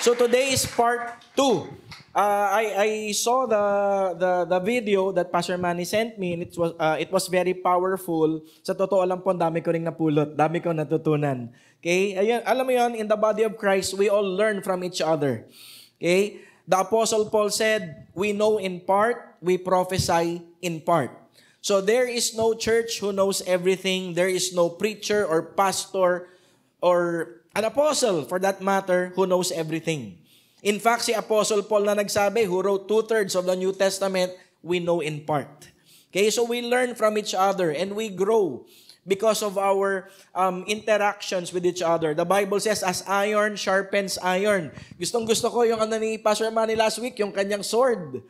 So today is part 2. I saw the video that Pastor Manny sent me, and it was very powerful. Sa totoo lang po, dami ko ring napulot, dami ko natutunan. Okay? Ayun, alam mo yon, in the body of Christ, we all learn from each other. Okay? The Apostle Paul said, we know in part, we prophesy in part. So there is no church who knows everything. There is no preacher or pastor or an apostle, for that matter, who knows everything. In fact, si Apostle Paul na nagsabi, who wrote 2/3 of the New Testament, we know in part. Okay, so we learn from each other and we grow because of our interactions with each other. The Bible says, as iron sharpens iron. Gustong-gusto ko yung ni Pastor Manny last week, yung kanyang sword.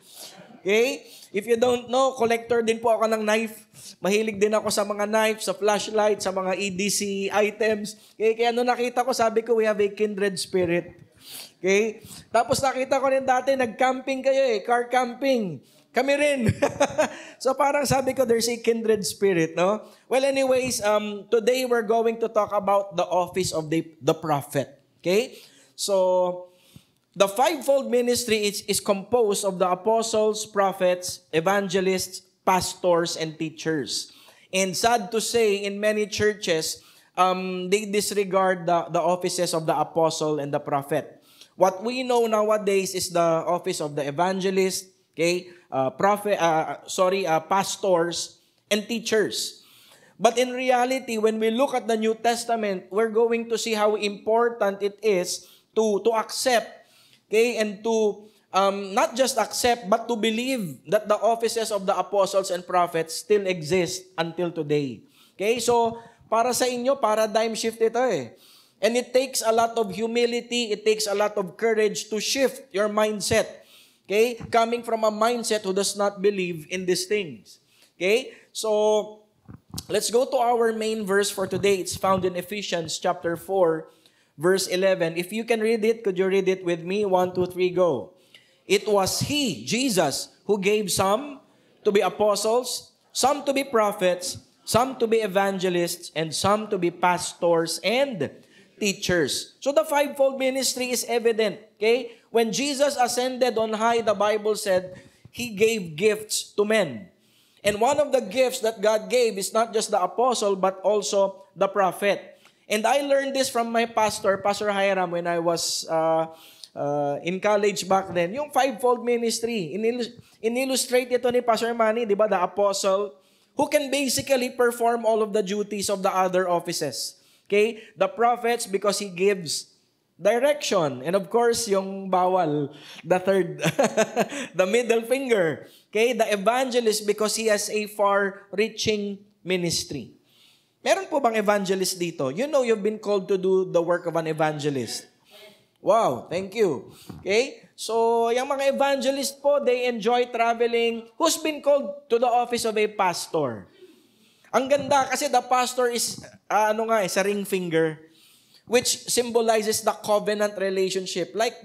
Okay? If you don't know, collector din po ako ng knife. Mahilig din ako sa mga knife, sa flashlight, sa mga EDC items. Okay? Kaya nung nakita ko, sabi ko, we have a kindred spirit. Okay? Tapos nakita ko rin dati, nag-camping kayo car camping. Kami rin. So parang sabi ko, there's a kindred spirit, no? Well, anyways, today we're going to talk about the office of the prophet. Okay? So, the fivefold ministry is composed of the apostles, prophets, evangelists, pastors, and teachers. And sad to say, in many churches, they disregard the offices of the apostle and the prophet. What we know nowadays is the office of the evangelist, okay, pastors, and teachers. But in reality, when we look at the New Testament, we're going to see how important it is to accept, okay, and to not just accept, but to believe that the offices of the apostles and prophets still exist until today. Okay, so para sa inyo, paradigm shift ito And it takes a lot of humility, it takes a lot of courage to shift your mindset. Okay, coming from a mindset who does not believe in these things. Okay, so let's go to our main verse for today. It's found in Ephesians chapter 4. Verse 11, if you can read it, could you read it with me? 1, 2, 3, go. It was He, Jesus, who gave some to be apostles, some to be prophets, some to be evangelists, and some to be pastors and teachers. So the fivefold ministry is evident. Okay? When Jesus ascended on high, the Bible said, He gave gifts to men. And one of the gifts that God gave is not just the apostle, but also the prophet. And I learned this from my pastor, Pastor Hiram, when I was in college back then. Yung fivefold ministry, in-illustrate ito ni Pastor Manny, di ba? The apostle, who can basically perform all of the duties of the other offices. Okay? The prophets, because he gives direction. And of course, yung bawal, the third, the middle finger. Okay? The evangelist, because he has a far-reaching ministry. Meron po bang evangelist dito? You know you've been called to do the work of an evangelist. Wow, thank you. Okay? So, yung mga evangelist po, they enjoy traveling. Who's been called to the office of a pastor? Ang ganda kasi the pastor is, sa ring finger, which symbolizes the covenant relationship. Like,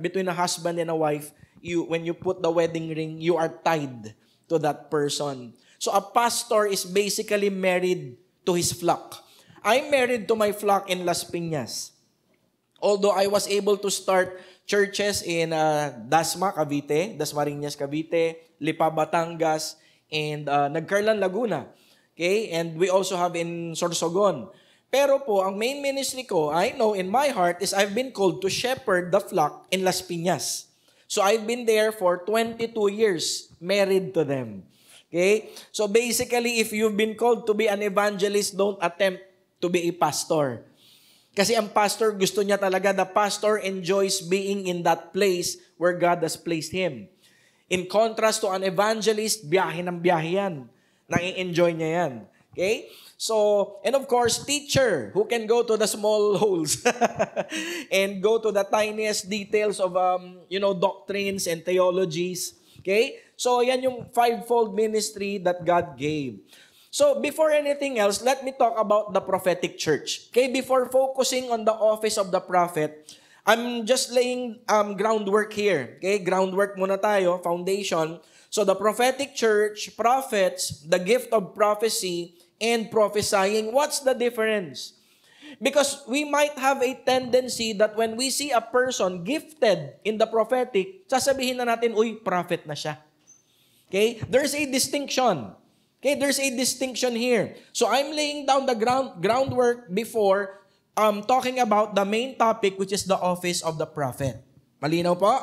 between a husband and a wife, when you put the wedding ring, you are tied to that person. So, a pastor is basically married to his flock. I'm married to my flock in Las Piñas. Although I was able to start churches in Dasma, Cavite, Dasmariñas, Cavite, Lipa, Batangas, and Nagcarlan, Laguna. Okay? And we also have in Sorsogon. Pero po, ang main ministry ko, I know in my heart, is I've been called to shepherd the flock in Las Piñas. So I've been there for 22 years, married to them. Okay? So basically, if you've been called to be an evangelist, don't attempt to be a pastor. Kasi ang pastor, gusto niya talaga, the pastor enjoys being in that place where God has placed him. In contrast to an evangelist, biyahe ng biyahe yan. Nai-enjoy niya yan. Okay? So, and of course, teacher, who can go to the small holes and go to the tiniest details of, doctrines and theologies. Okay? So, yan yung fivefold ministry that God gave. So, before anything else, let me talk about the prophetic church. Okay? Before focusing on the office of the prophet, I'm just laying groundwork here. Okay? Groundwork muna tayo, foundation. So, the prophetic church, prophets, the gift of prophecy, and prophesying. What's the difference? Because we might have a tendency that when we see a person gifted in the prophetic, sasabihin na natin, uy, prophet na siya. Okay? There's a distinction. Okay? There's a distinction here. So I'm laying down the groundwork before talking about the main topic, which is the office of the prophet. Malinaw po?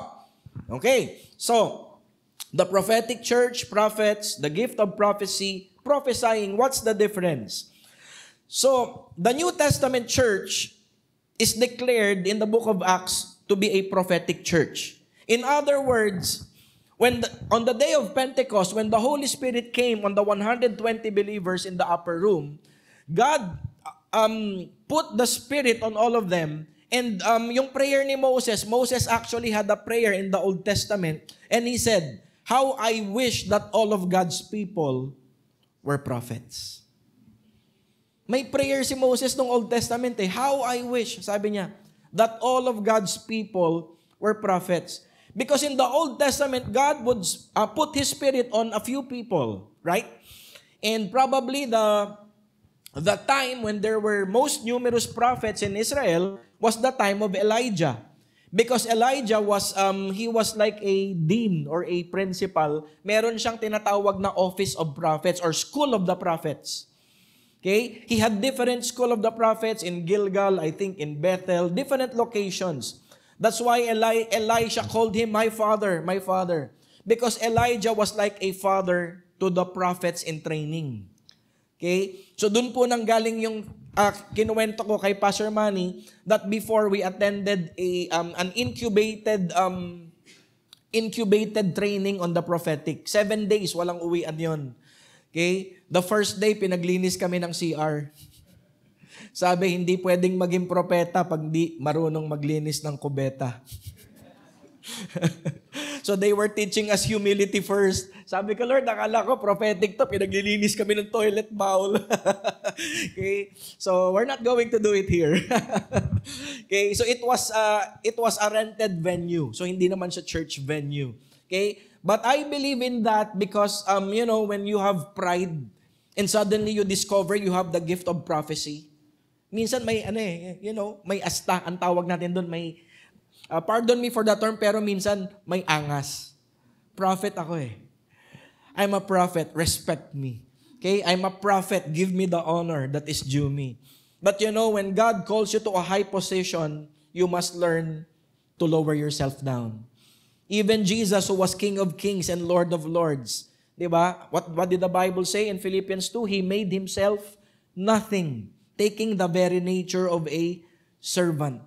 Okay. So, the prophetic church, prophets, the gift of prophecy, prophesying, what's the difference? So, the New Testament church is declared in the book of Acts to be a prophetic church. In other words, on the day of Pentecost, when the Holy Spirit came on the 120 believers in the upper room, God put the Spirit on all of them. And yung prayer ni Moses actually had a prayer in the Old Testament. And he said, how I wish that all of God's people were prophets. May prayer si Moses nung Old Testament eh. How I wish, sabi niya, that all of God's people were prophets. Because in the Old Testament, God would put His Spirit on a few people, right? And probably the time when there were most numerous prophets in Israel was the time of Elijah. Because Elijah he was like a dean or a principal. Meron siyang tinatawag na office of prophets or school of the prophets. Okay? He had different school of the prophets in Gilgal, I think in Bethel, different locations. That's why Elisha called him my father, my father. Because Elijah was like a father to the prophets in training. Okay? So dun po nang galing yung kinuwento ko kay Pastor Manny that before we attended an incubated training on the prophetic. 7 days, walang uwian yon. Okay? The first day, pinaglinis kami ng CR. Sabi, hindi pwedeng maging propeta pag di marunong maglinis ng kubeta. So they were teaching us humility first. Sabi ko, Lord, akala ko prophetic to, pinaglilinis kami ng toilet bowl. Okay? So we're not going to do it here. Okay? So it was a rented venue. So hindi naman siya church venue. Okay? But I believe in that because when you have pride and suddenly you discover you have the gift of prophecy. Minsan may may asta ang tawag natin doon, may pardon me for the term, pero minsan may angas. Prophet ako eh. I'm a prophet, respect me. Okay? I'm a prophet, give me the honor that is due me. But when God calls you to a high position, you must learn to lower yourself down. Even Jesus, who was King of Kings and Lord of Lords, diba? What did the Bible say in Philippians 2? He made Himself nothing, taking the very nature of a servant.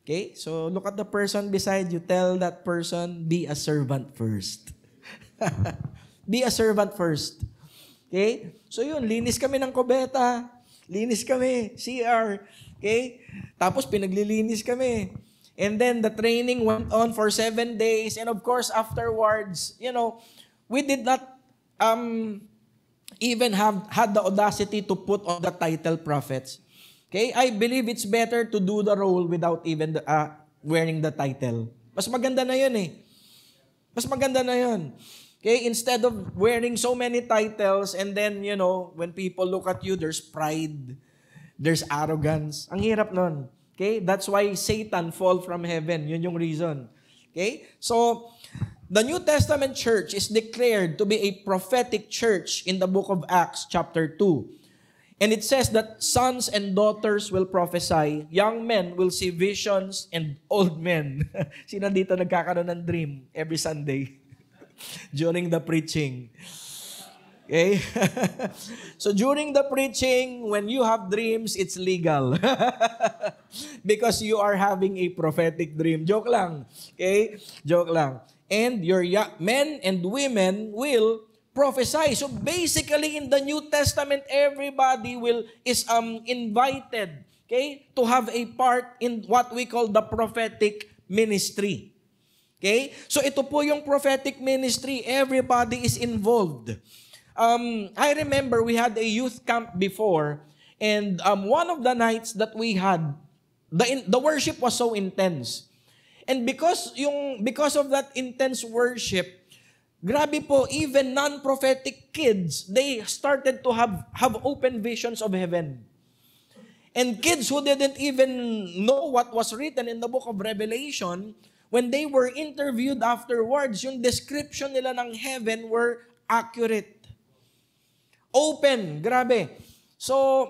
Okay? So, look at the person beside you. Tell that person, be a servant first. Be a servant first. Okay? So, yun. Linis kami ng kubeta. Linis kami. CR. Okay? Tapos, pinaglilinis kami. And then, the training went on for 7 days. And of course, afterwards, we did not even had the audacity to put on the title prophets. Okay? I believe it's better to do the role without even wearing the title. Mas maganda na yun eh. Mas maganda na yun. Okay? Instead of wearing so many titles and then, when people look at you, there's pride, there's arrogance. Ang hirap nun. Okay? That's why Satan fall from heaven. Yun yung reason. Okay? So, the New Testament church is declared to be a prophetic church in the book of Acts chapter 2. And it says that sons and daughters will prophesy, young men will see visions, and old men. Sino dito nagkakaroon ng dream every Sunday during the preaching? Okay? So during the preaching, when you have dreams, it's legal. Because you are having a prophetic dream. Joke lang. Okay? Joke lang. And your men and women will prophesy. So basically in the New Testament, everybody is invited, okay, to have a part in what we call the prophetic ministry. Okay? So ito po yung prophetic ministry. Everybody is involved. I remember we had a youth camp before, and one of the nights that we had, the worship was so intense. And because of that intense worship, grabe po, even non-prophetic kids, they started to have open visions of heaven. And kids who didn't even know what was written in the book of Revelation, when they were interviewed afterwards, yung description nila ng heaven were accurate. Open, grabe. So,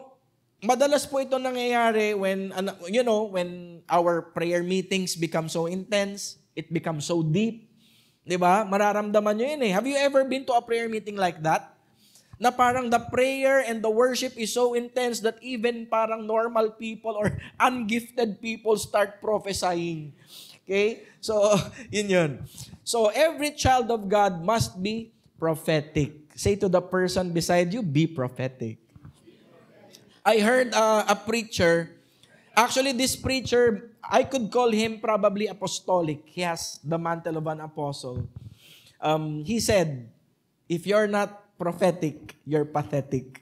madalas po ito nangyayari when our prayer meetings become so intense, it becomes so deep. 'Di ba? Mararamdaman nyo yun eh. Have you ever been to a prayer meeting like that? Na parang the prayer and the worship is so intense that even parang normal people or ungifted people start prophesying. Okay? So, yun. So, every child of God must be prophetic. Say to the person beside you, be prophetic. I heard a preacher, actually this preacher, I could call him probably apostolic. He has the mantle of an apostle. He said, if you're not prophetic, you're pathetic.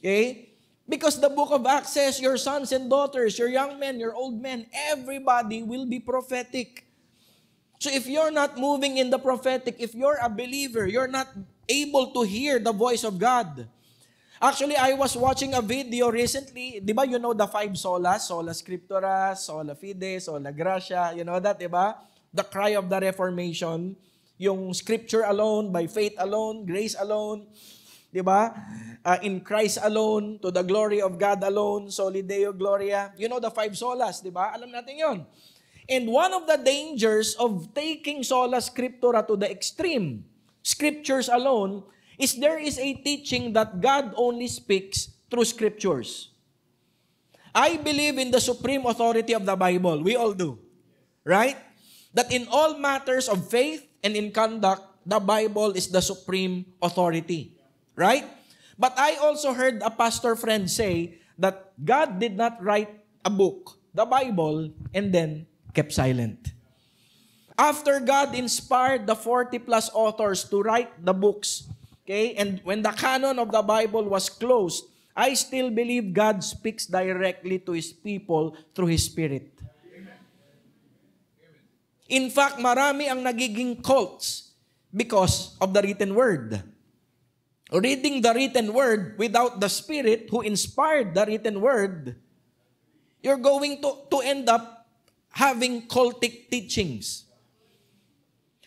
Okay? Because the book of Acts says, your sons and daughters, your young men, your old men, everybody will be prophetic. So if you're not moving in the prophetic, if you're a believer, you're not able to hear the voice of God. Actually, I was watching a video recently. Di ba, you know the 5 solas? Sola Scriptura, Sola Fide, Sola Gratia. You know that, di ba? The cry of the Reformation. Yung Scripture alone, by faith alone, grace alone. Di ba? In Christ alone, to the glory of God alone, Soli Deo Gloria. You know the 5 solas, di ba? Alam natin yon. And one of the dangers of taking Sola Scriptura to the extreme, Scriptures alone, is there is a teaching that God only speaks through Scriptures. I believe in the supreme authority of the Bible. We all do. Right? That in all matters of faith and in conduct, the Bible is the supreme authority. Right? But I also heard a pastor friend say that God did not write a book, the Bible, and then kept silent. After God inspired the 40 plus authors to write the books, okay, and when the canon of the Bible was closed, I still believe God speaks directly to His people through His Spirit. In fact, marami ang nagiging cults because of the written word. Reading the written word without the Spirit who inspired the written word, you're going to end up having cultic teachings.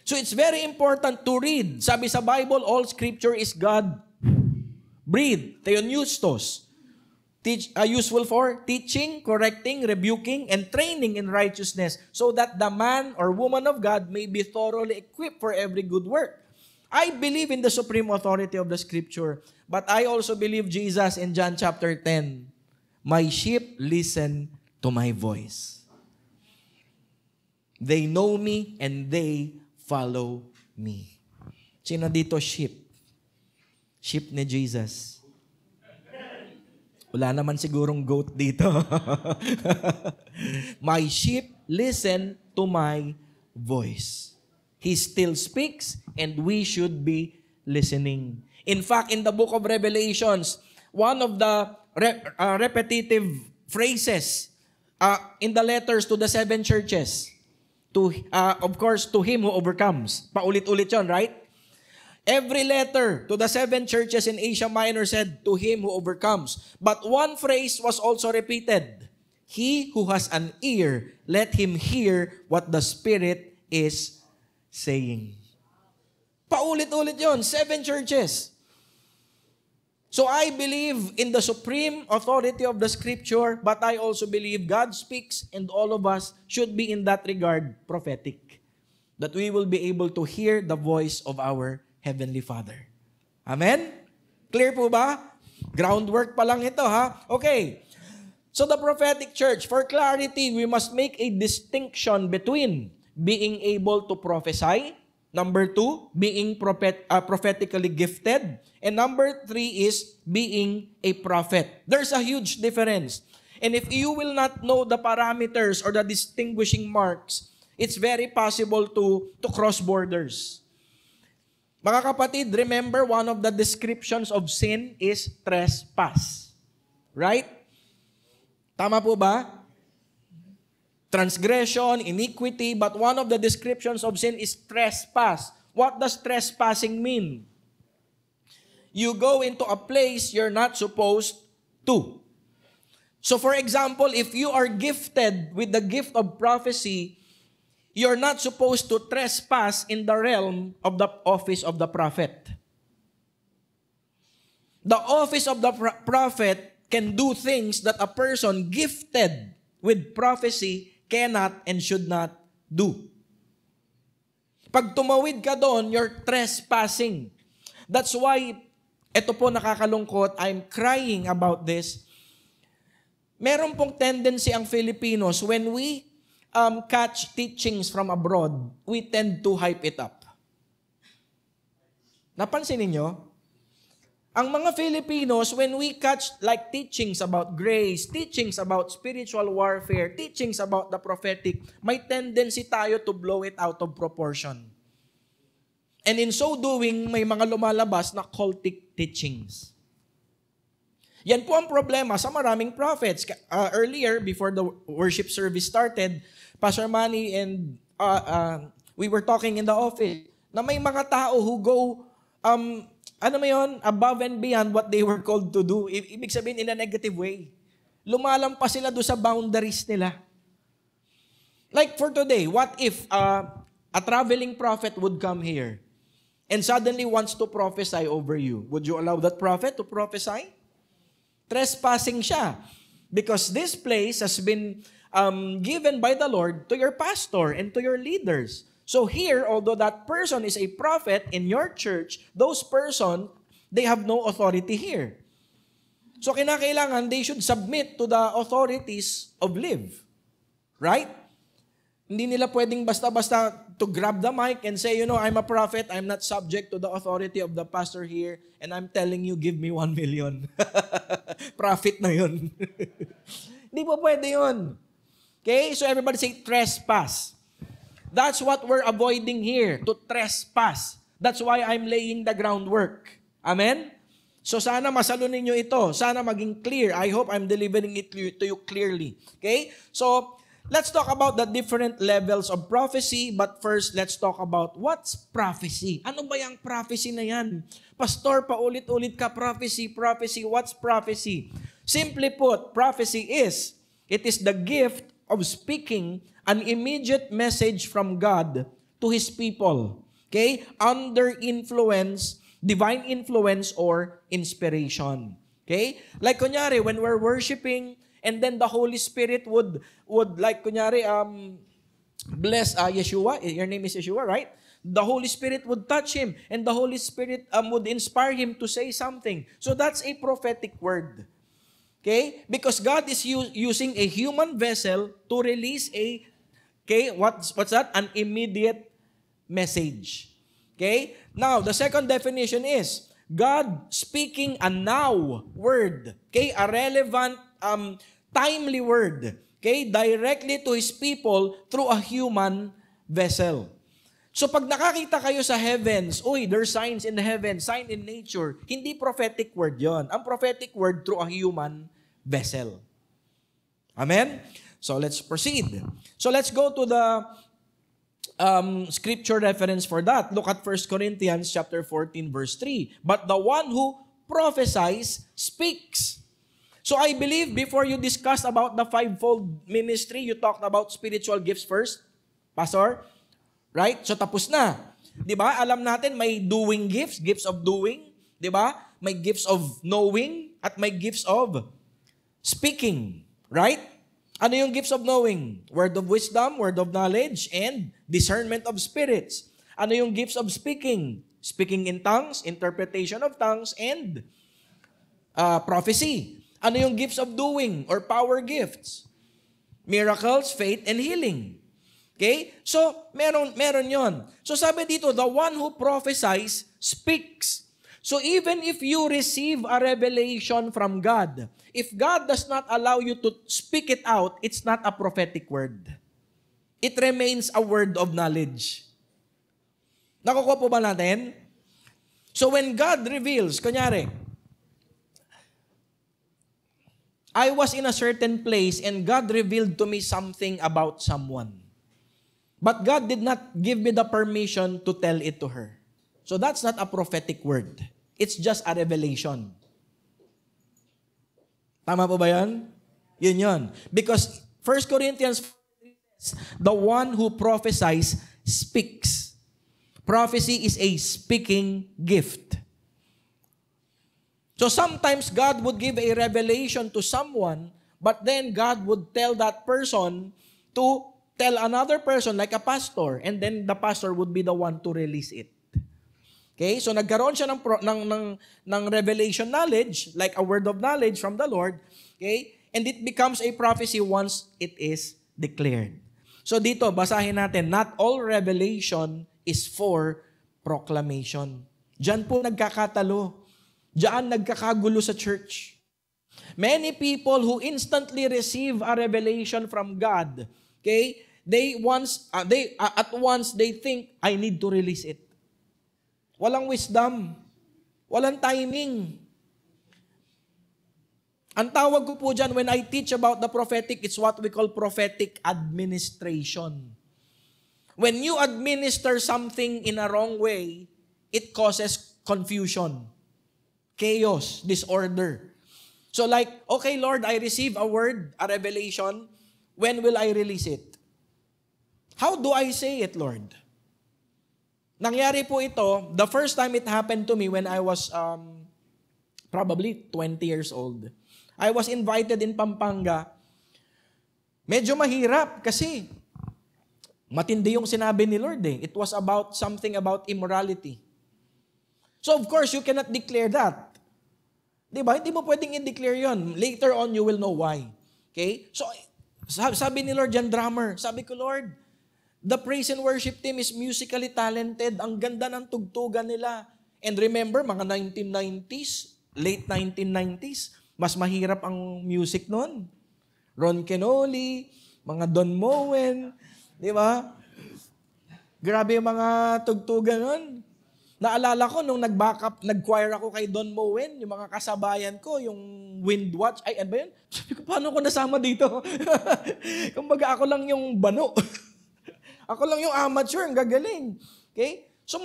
So it's very important to read. Sabi sa Bible, all Scripture is God-breathed, theopneustos, useful for teaching, correcting, rebuking, and training in righteousness, so that the man or woman of God may be thoroughly equipped for every good work. I believe in the supreme authority of the Scripture, but I also believe Jesus in John chapter 10, my sheep listen to my voice. They know me and they follow me. Sino dito sheep? Sheep ni Jesus. Wala naman sigurong goat dito. My sheep listen to my voice. He still speaks and we should be listening. In fact, in the book of Revelations, one of the repetitive phrases in the letters to the 7 churches, of course, to him who overcomes. Paulit-ulit yun, right? Every letter to the 7 churches in Asia Minor said, to him who overcomes. But one phrase was also repeated. He who has an ear, let him hear what the Spirit is saying. Paulit-ulit yun, 7 churches. So I believe in the supreme authority of the Scripture, but I also believe God speaks and all of us should be in that regard prophetic. That we will be able to hear the voice of our Heavenly Father. Amen? Clear po ba? Groundwork pa lang ito, ha? Okay. So the prophetic church, for clarity, we must make a distinction between being able to prophesy, number 2, being prophetically gifted. And number 3 is being a prophet. There's a huge difference. And if you will not know the parameters or the distinguishing marks, it's very possible to cross borders. Mga kapatid, remember one of the descriptions of sin is trespass. Right? Tama po ba? Transgression, iniquity, but one of the descriptions of sin is trespass. What does trespassing mean? You go into a place you're not supposed 2. So for example, if you are gifted with the gift of prophecy, you're not supposed to trespass in the realm of the office of the prophet. The office of the prophet can do things that a person gifted with prophecy cannot and should not do. Pag tumawid ka doon, you're trespassing. That's why, ito po nakakalungkot, I'm crying about this. Meron pong tendency ang Filipinos, when we catch teachings from abroad, we tend to hype it up. Napansin niyo? Ang mga Filipinos, when we catch like teachings about grace, teachings about spiritual warfare, teachings about the prophetic, may tendency tayo to blow it out of proportion. And in so doing, may mga lumalabas na cultic teachings. Yan po ang problema sa maraming prophets. Earlier, before the worship service started, Pastor Manny and we were talking in the office na may mga tao who go, above and beyond what they were called to do. Ibig sabihin in a negative way. Lumalampas sila doon sa boundaries nila. Like for today, what if a traveling prophet would come here and suddenly wants to prophesy over you? Would you allow that prophet to prophesy? Trespassing siya. Because this place has been given by the Lord to your pastor and to your leaders. So here, although that person is a prophet in your church, those person, they have no authority here. So kinakailangan, they should submit to the authorities of Live. Right? Hindi nila pwedeng basta-basta to grab the mic and say, I'm a prophet, I'm not subject to the authority of the pastor here, and I'm telling you, give me 1 million. Profit na yun. Hindi po pwede yun. Okay? So everybody say, trespass. That's what we're avoiding here, to trespass. That's why I'm laying the groundwork. Amen? So sana masalo ninyo ito. Sana maging clear. I hope I'm delivering it to you clearly. Okay? So, let's talk about the different levels of prophecy, but first, let's talk about what's prophecy. Ano ba yung prophecy na yan? Pastor, paulit-ulit ka, prophecy, what's prophecy? Simply put, prophecy is, it is the gift of speaking an immediate message from God to His people. Okay? Under influence, divine influence or inspiration. Okay? Like kunyari, when we're worshiping, and then the Holy Spirit would like kunyari bless Yeshua. Your name is Yeshua, right? The Holy Spirit would touch him, and the Holy Spirit would inspire him to say something. So that's a prophetic word. Okay? Because God is using a human vessel to release what's that? An immediate message. Okay? Now, the second definition is God speaking a now word. Okay? A relevant timely word, okay, directly to His people through a human vessel. So pag nakakita kayo sa heavens, there's signs in the heavens, sign in nature, hindi prophetic word yon. Ang prophetic word through a human vessel. Amen? So let's proceed. So let's go to the scripture reference for that. Look at 1 Corinthians chapter 14, verse 3. But the one who prophesies speaks. So I believe before you discuss about the fivefold ministry, you talked about spiritual gifts first, Pastor. Right? So tapos na. 'Di ba? Alam natin may doing gifts, gifts of doing, 'di ba? May gifts of knowing at may gifts of speaking, right? Ano yung gifts of knowing? Word of wisdom, word of knowledge, and discernment of spirits. Ano yung gifts of speaking? Speaking in tongues, interpretation of tongues, and prophecy. Ano yung gifts of doing or power gifts? Miracles, faith, and healing. Okay? So, meron yon. So, sabi dito, the one who prophesies speaks. So, even if you receive a revelation from God, if God does not allow you to speak it out, it's not a prophetic word. It remains a word of knowledge. Nakukuha po ba natin? So, when God reveals, kunyari, I was in a certain place and God revealed to me something about someone. But God did not give me the permission to tell it to her. So that's not a prophetic word. It's just a revelation. Tama po ba yan? Yun yun. Because 1 Corinthians, the one who prophesies speaks. Prophecy is a speaking gift. So sometimes God would give a revelation to someone, but then God would tell that person to tell another person like a pastor, and then the pastor would be the one to release it. Okay? So nagkaroon siya ng revelation knowledge, like a word of knowledge from the Lord, okay? And it becomes a prophecy once it is declared. So dito, basahin natin, not all revelation is for proclamation. Diyan po nagkakatalo. Diyan nagkakagulo sa church. Many people who instantly receive a revelation from God, okay, at once they think, I need to release it. Walang wisdom. Walang timing. Ang tawag ko po dyan, when I teach about the prophetic, it's what we call prophetic administration. When you administer something in a wrong way, it causes confusion, chaos, disorder. So like, okay Lord, I receive a word, a revelation. When will I release it? How do I say it, Lord? Nangyari po ito, the first time it happened to me when I was probably 20 years old. I was invited in Pampanga. Medyo mahirap kasi matindi yung sinabi ni Lord eh. It was about something about immorality. So of course, you cannot declare that. Diba? Hindi mo pwedeng i-declare yon. Later on, you will know why. Okay? So, sabi ni Lord yan, drummer. Sabi ko, Lord, the praise and worship team is musically talented. Ang ganda ng tugtugan nila. And remember, mga 1990s, late 1990s, mas mahirap ang music noon. Ron Kenoli, mga Don Moen, di ba? Grabe yung mga tugtugan noon. Naalala ko nung nag-choir ako kay Don Moen, yung mga kasabayan ko, yung Wind Watch, ay, ano ba yun? Sabi ko, paano ko nasama dito? Kumbaga ako lang yung bano. Ako lang yung amateur, ang gagaling. Okay? So,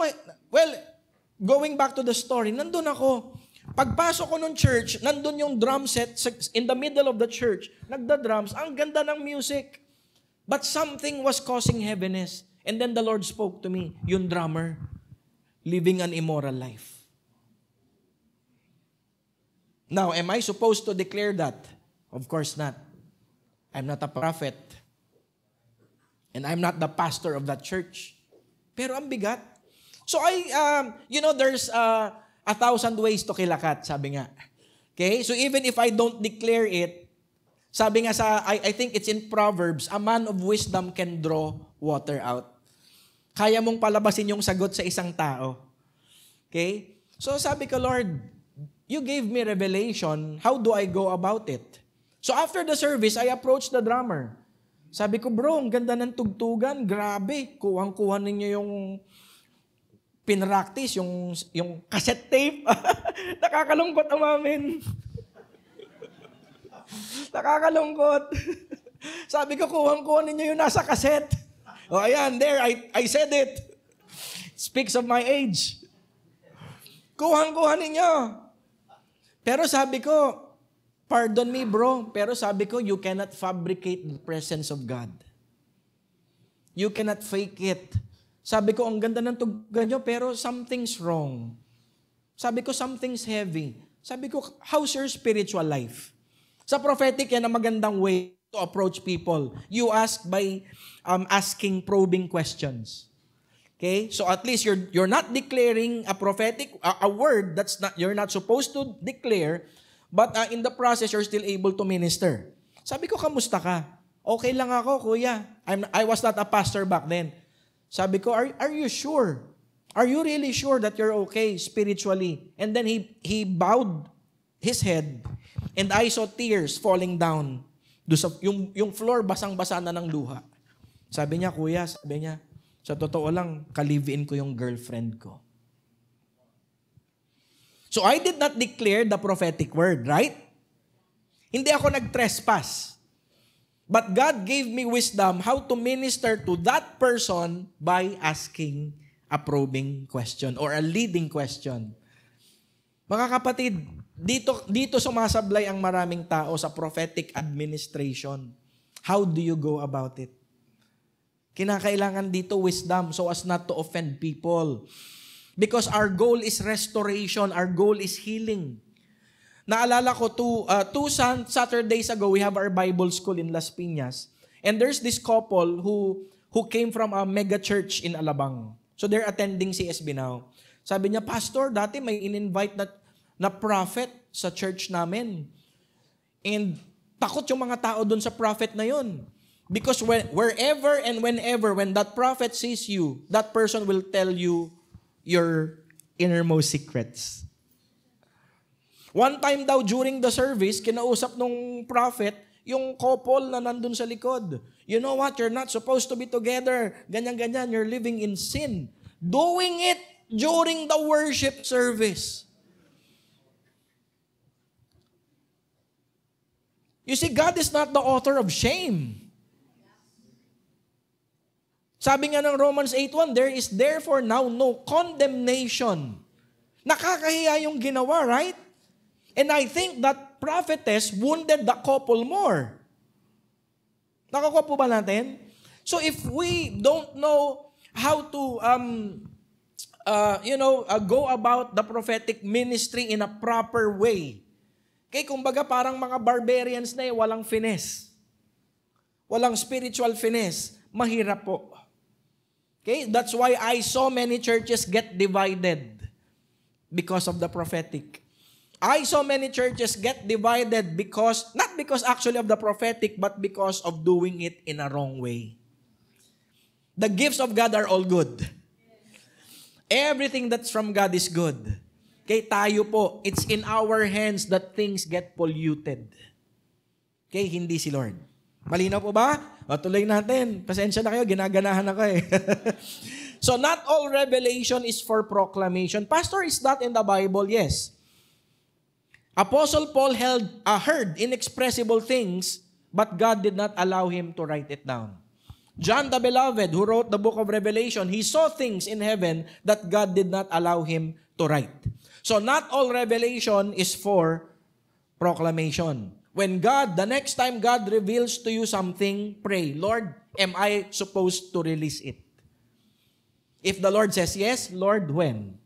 going back to the story, nandun ako. Pagpasok ko nung church, nandun yung drum set in the middle of the church. Nagda-drums. Ang ganda ng music. But something was causing heaviness. And then the Lord spoke to me, yung drummer, living an immoral life. Now, am I supposed to declare that? Of course not. I'm not a prophet. And I'm not the pastor of that church. Pero ang bigat. So there's 1,000 ways to kilakat, sabi nga. Okay? So even if I don't declare it, sabi nga I think it's in Proverbs, a man of wisdom can draw water out. Kaya mong palabasin yung sagot sa isang tao. Okay? So sabi ko, Lord, you gave me revelation. How do I go about it? So after the service, I approached the drummer. Sabi ko, bro, ang ganda ng tugtugan. Grabe. Kuhang-kuha ninyo yung pinractice, yung cassette tape. Nakakalungkot umamin. Nakakalungkot. Sabi ko, kuhang-kuha ninyo yung nasa cassette. O ayan, there, I said it. Speaks of my age. Kuhang-kuha ninyo. Pero sabi ko, pardon me bro, pero sabi ko, you cannot fabricate the presence of God. You cannot fake it. Sabi ko, ang ganda ng tugan nyo, pero something's wrong. Sabi ko, something's heavy. Sabi ko, how's your spiritual life? Sa prophetic, yan ang magandang way to approach people. You ask by asking probing questions. Okay? So at least you're not declaring a prophetic, a word you're not supposed to declare, but in the process, you're still able to minister. Sabi ko, kamusta ka? Okay lang ako, kuya. I was not a pastor back then. Sabi ko, are you sure? Are you really sure that you're okay spiritually? And then he bowed his head, and I saw tears falling down. Yung floor, basang-basa na ng luha. Sabi niya, kuya, sa totoo lang, ka-live-in ko yung girlfriend ko. So I did not declare the prophetic word, right? Hindi ako nag-trespass. But God gave me wisdom how to minister to that person by asking a probing question or a leading question. Mga kapatid, dito sumasablay ang maraming tao sa prophetic administration. How do you go about it? Kinakailangan dito wisdom so as not to offend people. Because our goal is restoration, our goal is healing. Naalala ko, two Saturdays ago, we have our Bible school in Las Piñas. And there's this couple who came from a mega church in Alabang. So they're attending CSB now. Sabi niya, Pastor, dati may in-invite na prophet sa church namin. And takot yung mga tao dun sa prophet na yun. Because wherever and whenever, when that prophet sees you, that person will tell you your innermost secrets. One time daw during the service, kinausap nung prophet, yung couple na nandun sa likod. You know what? You're not supposed to be together. Ganyan-ganyan. You're living in sin. Doing it during the worship service. You see, God is not the author of shame. Sabi nga ng Romans 8:1, there is therefore now no condemnation. Nakakahiya yung ginawa, right? And I think that prophetess wounded the couple more. Nakakuha po ba natin? So if we don't know how to go about the prophetic ministry in a proper way, kaya kumbaga parang mga barbarians na walang finesse. Walang spiritual finesse. Mahirap po. Okay? That's why I saw many churches get divided because of the prophetic. I saw many churches get divided not because actually of the prophetic, but because of doing it in a wrong way. The gifts of God are all good. Everything that's from God is good. Okay, tayo po, it's in our hands that things get polluted. Okay, hindi si Lord. Malinaw po ba? Tuloy natin. Pasensya na kayo, ginaganahan ako eh. So, not all revelation is for proclamation. Pastor, is that in the Bible? Yes. Apostle Paul heard inexpressible things, but God did not allow him to write it down. John the Beloved, who wrote the book of Revelation, he saw things in heaven that God did not allow him to write. So, not all revelation is for proclamation. When the next time God reveals to you something, pray, Lord, am I supposed to release it? If the Lord says yes, Lord, when?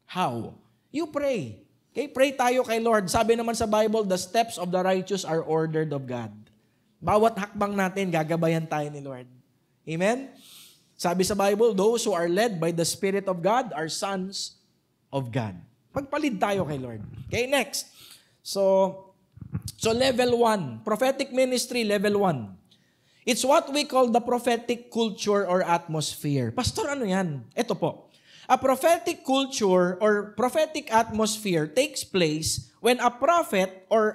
How? You pray. Okay, pray tayo kay Lord. Sabi naman sa Bible, the steps of the righteous are ordered of God. Bawat hakbang natin, gagabayan tayo ni Lord. Amen? Sabi sa Bible, those who are led by the Spirit of God are sons of God. Pagpalid tayo kay Lord. Okay, next. So level 1, prophetic ministry, level 1. It's what we call the prophetic culture or atmosphere. Pastor, ano yan? Ito po. A prophetic culture or prophetic atmosphere takes place when a prophet or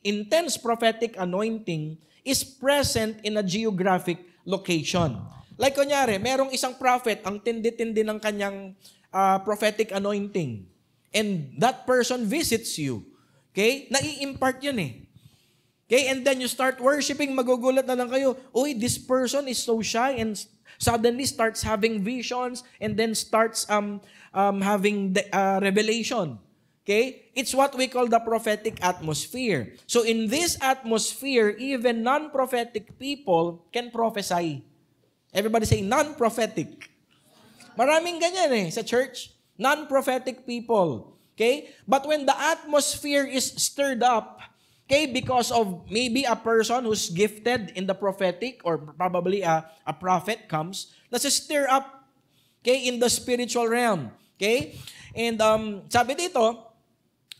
intense prophetic anointing is present in a geographic location. Like kunyari, merong isang prophet, ang tindi-tindi ng kanyang prophetic anointing. And that person visits you. Okay? Nai-impart yun eh. Okay? And then you start worshiping, magugulat na lang kayo, uy, this person is so shy and suddenly starts having visions and then starts having revelation. Okay? It's what we call the prophetic atmosphere. So in this atmosphere, even non-prophetic people can prophesy. Everybody say, non-prophetic. Maraming ganyan eh sa church. Non-prophetic people. Okay? But when the atmosphere is stirred up, okay, because of maybe a person who's gifted in the prophetic or probably a prophet comes, let's stir up, okay, in the spiritual realm. Okay? And sabi dito,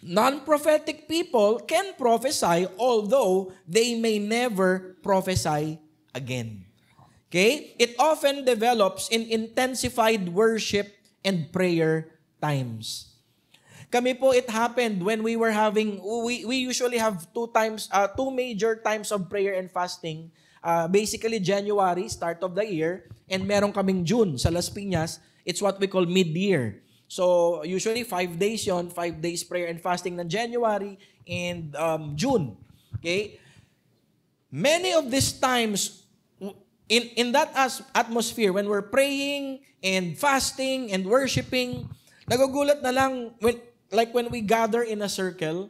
non-prophetic people can prophesy although they may never prophesy again. Okay? It often develops in intensified worship and prayer times. Kami po, it happened when we were having, we usually have two major times of prayer and fasting. Basically, January, start of the year, and meron kaming June sa Las Piñas. It's what we call mid-year. So, usually 5 days yon, 5 days prayer and fasting ng January and June. Okay? Many of these times, in that atmosphere, when we're praying and fasting and worshiping, nagugulat na lang, like when we gather in a circle,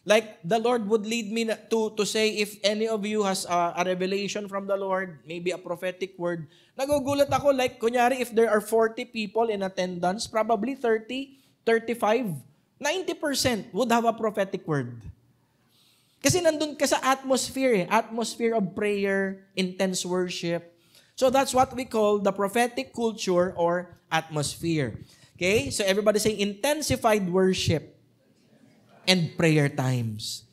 like the Lord would lead me to say, if any of you has a revelation from the Lord, maybe a prophetic word, nagugulat ako, like kunyari if there are 40 people in attendance, probably 30, 35, 90% would have a prophetic word. Kasi nandun ka sa atmosphere, atmosphere of prayer, intense worship. So that's what we call the prophetic culture or atmosphere. Okay? So everybody say intensified worship and prayer times.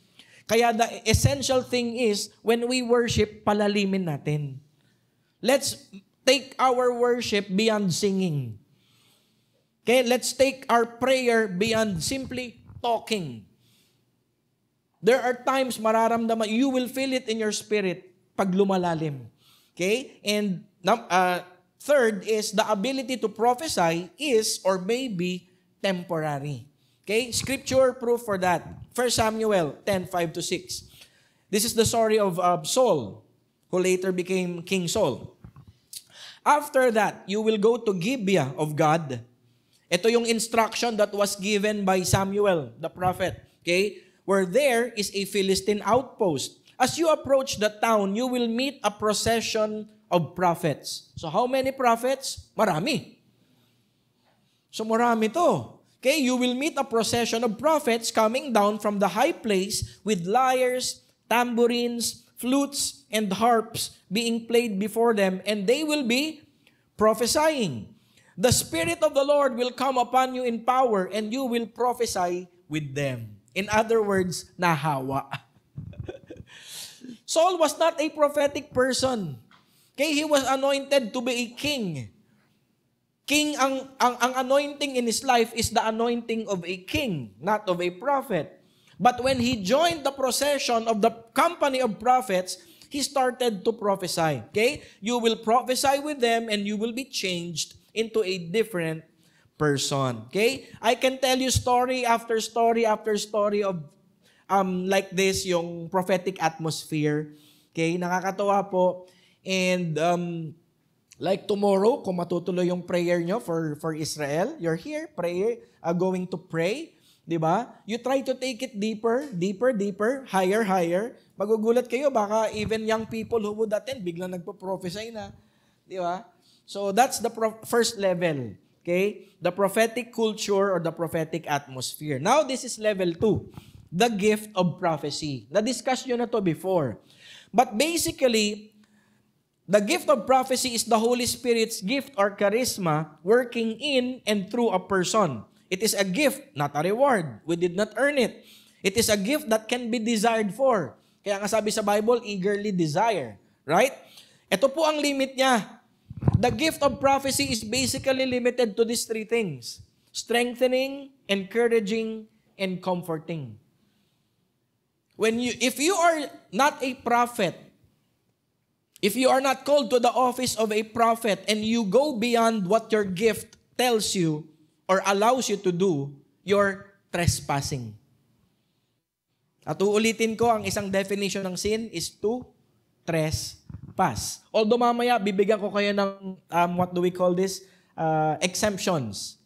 Kaya the essential thing is, when we worship, palalimin natin. Let's take our worship beyond singing. Okay? Let's take our prayer beyond simply talking. There are times mararamdaman, you will feel it in your spirit pag lumalalim. Okay? And third is the ability to prophesy is or may be temporary. Okay? Scripture proof for that. 1 Samuel 10:5-6. This is the story of Saul, who later became King Saul. After that, you will go to Gibeah of God. Ito yung instruction that was given by Samuel, the prophet. Okay? Where there is a Philistine outpost. As you approach the town, you will meet a procession of prophets. So how many prophets? Marami. So marami to. Okay, you will meet a procession of prophets coming down from the high place with lyres, tambourines, flutes, and harps being played before them, and they will be prophesying. The Spirit of the Lord will come upon you in power, and you will prophesy with them. In other words, nahawa. Saul was not a prophetic person. Okay, he was anointed to be a king. King, ang anointing in his life is the anointing of a king, not of a prophet. But when he joined the procession of the company of prophets, he started to prophesy. Okay? You will prophesy with them and you will be changed into a different person. Okay? I can tell you story after story after story of like this, yung prophetic atmosphere. Okay? Nakakatawa po. And like tomorrow, kung matutuloy yung prayer nyo for Israel, you're here, going to pray. Diba? You try to take it deeper, higher. Magugulat kayo, baka even young people who would attend, biglang nagpo-prophesy na. Diba? So that's the first level. Okay? The prophetic culture or the prophetic atmosphere. Now, this is level 2. The gift of prophecy. Na-discuss nyo na to before. But basically, the gift of prophecy is the Holy Spirit's gift or charisma working in and through a person. It is a gift, not a reward. We did not earn it. It is a gift that can be desired for. Kaya nga sabi sa Bible, eagerly desire. Right? Ito po ang limit niya. The gift of prophecy is basically limited to these 3 things. Strengthening, encouraging, and comforting. If you are not a prophet, if you are not called to the office of a prophet and you go beyond what your gift tells you or allows you to do, you're trespassing. At uulitin ko, ang isang definition ng sin is to trespass. Although mamaya, bibigyan ko kayo ng, what do we call this? Exemptions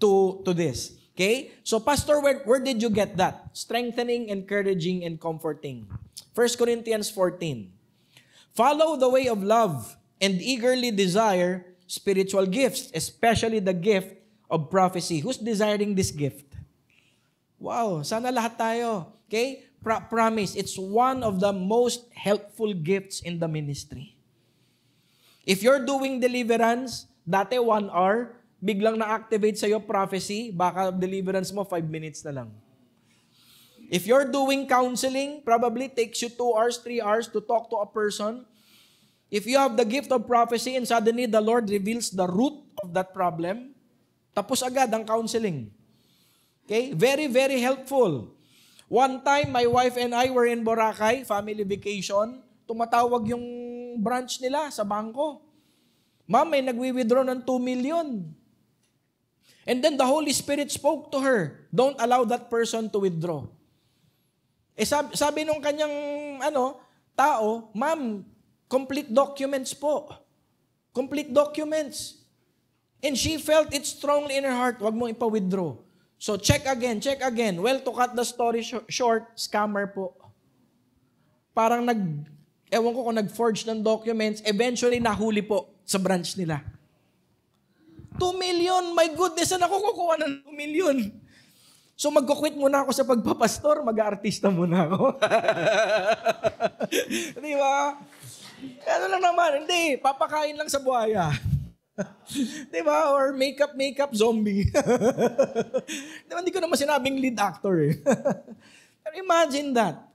to this. Okay? So, Pastor, where did you get that? Strengthening, encouraging, and comforting. 1 Corinthians 14. Follow the way of love and eagerly desire spiritual gifts, especially the gift of prophecy. Who's desiring this gift? Wow, sana lahat tayo. Okay? Promise, it's one of the most helpful gifts in the ministry. If you're doing deliverance, dati 1 hour, biglang na-activate sa'yo prophecy, baka deliverance mo 5 minutes na lang. If you're doing counseling, probably takes you 2 hours, 3 hours to talk to a person. If you have the gift of prophecy and suddenly the Lord reveals the root of that problem, tapos agad ang counseling. Okay? Very, very helpful. One time, my wife and I were in Boracay, family vacation. Tumatawag yung branch nila sa bangko. Ma'am, may nagwi-withdraw ng 2 million. And then the Holy Spirit spoke to her, don't allow that person to withdraw. Sabi nung kanyang tao, ma'am, complete documents po. Complete documents. And she felt it strongly in her heart, wag mo ipa-withdraw. So check again. Well, to cut the story short, scammer po. Parang ewan ko kung nag-forge ng documents, eventually nahuli po sa branch nila. 2 million, my goodness, saan ako kukuha ng 2 million? So magkukwit muna ako sa pagpapastor, mag-aartista muna ako. Di ba? Ano lang naman, hindi, papakain lang sa buhaya. Di ba? Or makeup zombie. Diba, hindi ko naman sinabing lead actor eh. Imagine that.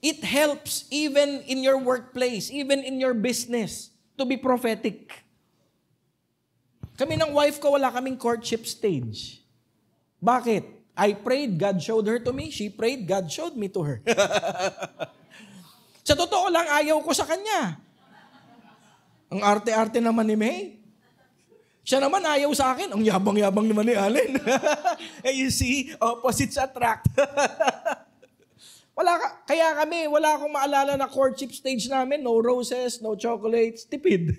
It helps even in your workplace, even in your business, to be prophetic. Kami ng wife ko, wala kaming courtship stage. Bakit? I prayed, God showed her to me. She prayed, God showed me to her. Sa totoo lang, ayaw ko sa kanya. Ang arte-arte naman ni May. Siya naman ayaw sa akin. Ang yabang-yabang naman ni Allen. You see, opposites attract. Kaya kami, wala akong maalala na courtship stage namin. No roses, no chocolates, tipid.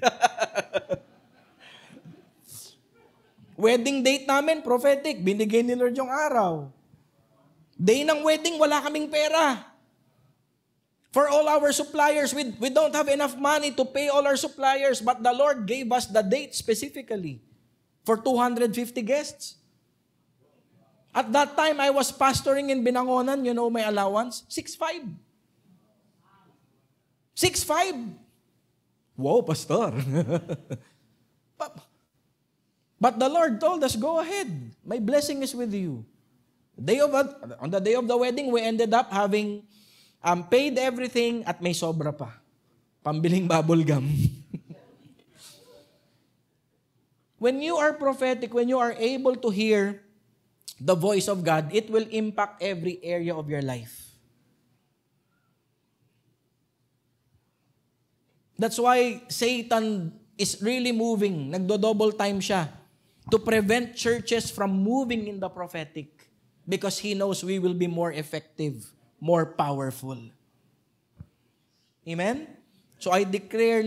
Wedding date namin, prophetic. Binigay ni Lord yung araw. Day ng wedding, wala kaming pera. For all our suppliers, we don't have enough money to pay all our suppliers, but the Lord gave us the date specifically for 250 guests. At that time, I was pastoring in Binangonan. You know my allowance? 6,500. 6,500. Wow, pastor. But the Lord told us, go ahead. My blessing is with you. On the day of the wedding, we ended up having paid everything at may sobra pa. Pambiling bubble gum. When you are prophetic, when you are able to hear the voice of God, it will impact every area of your life. That's why Satan is really moving. Nagdo-double time siya to prevent churches from moving in the prophetic because he knows we will be more effective, more powerful. Amen? So I declare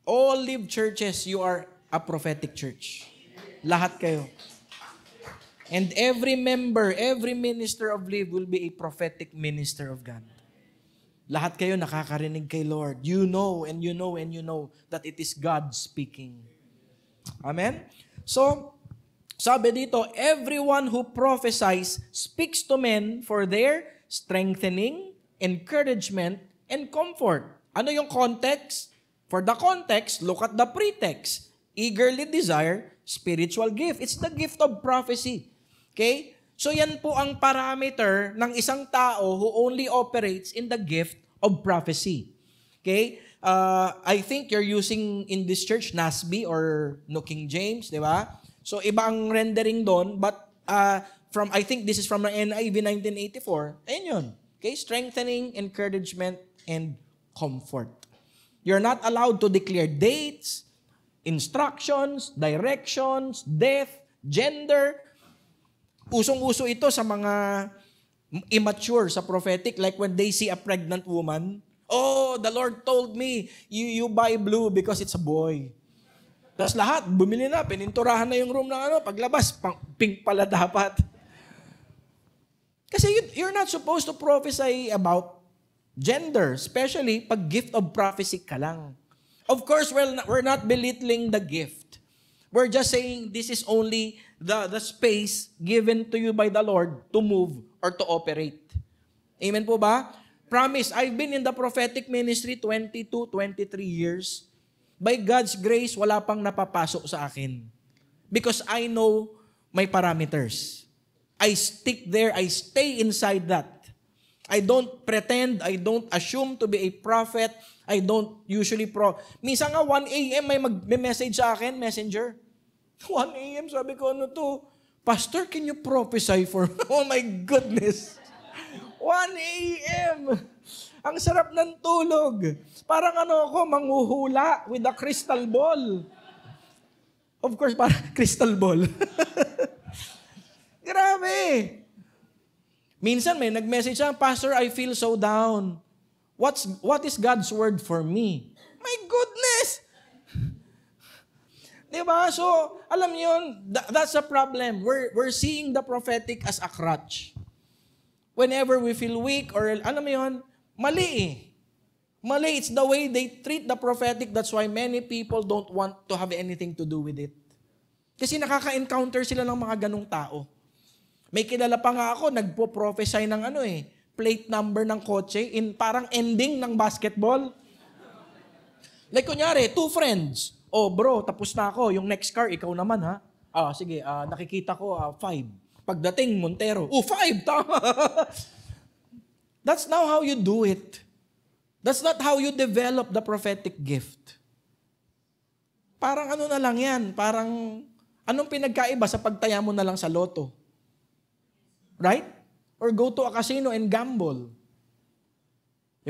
all live churches, you are a prophetic church. Lahat kayo. And every member, every minister of Live will be a prophetic minister of God. Lahat kayo nakakarinig kay Lord. You know and you know and you know that it is God speaking. Amen? So, sabi dito, everyone who prophesies speaks to men for their strengthening, encouragement, and comfort. Ano yung context? For the context, look at the pretext. Eagerly desire spiritual gift. It's the gift of prophecy. Okay? So yan po ang parameter ng isang tao who only operates in the gift of prophecy. Okay? I think you're using in this church NASB or No King James, di ba? So iba ang rendering doon, but I think this is from the NIV 1984. Ayun yun. Okay? Strengthening, encouragement, and comfort. You're not allowed to declare dates, instructions, directions, death, gender. Usong-uso ito sa mga immature sa prophetic, like when they see a pregnant woman, oh, the Lord told me, you buy blue because it's a boy. Tapos lahat, bumili na, pininturahan na yung room ng paglabas, pink pala dapat. Kasi you're not supposed to prophesy about gender, especially pag gift of prophecy ka lang. Of course, we're not belittling the gift. We're just saying this is only the space given to you by the Lord to move or to operate. Amen po ba? Promise, I've been in the prophetic ministry 22, 23 years. By God's grace, wala pang napapasok sa akin. Because I know my parameters. I stick there, I stay inside that. I don't pretend, I don't assume to be a prophet. I don't usually Minsan nga 1 a.m. may message sa akin, messenger. 1 a.m. sabi ko, ano to? Pastor, can you prophesy for me? Oh my goodness. 1 a.m. Ang sarap ng tulog. Parang ako, manghuhula with a crystal ball. Of course, parang crystal ball. Grabe. Minsan may nag-message siya, Pastor, I feel so down. What is God's word for me? My goodness! Di ba? So, alam niyo yun, that's a problem. We're seeing the prophetic as a crutch. Whenever we feel weak or alam mo yun, mali eh. Mali, it's the way they treat the prophetic. That's why many people don't want to have anything to do with it. Kasi nakaka-encounter sila ng mga ganong tao. May kilala pa nga ako, nagpo-prophesy ng plate number ng kotse in parang ending ng basketball. Like kunyari, 2 friends. Oh bro, tapos na ako. Yung next car, ikaw naman ha. Sige, nakikita ko 5. Pagdating, Montero. 5, tama. That's not how you do it. That's not how you develop the prophetic gift. Parang na lang yan. Parang, anong pinagkaiba sa pagtaya mo na lang sa loto? Right? Or go to a casino and gamble.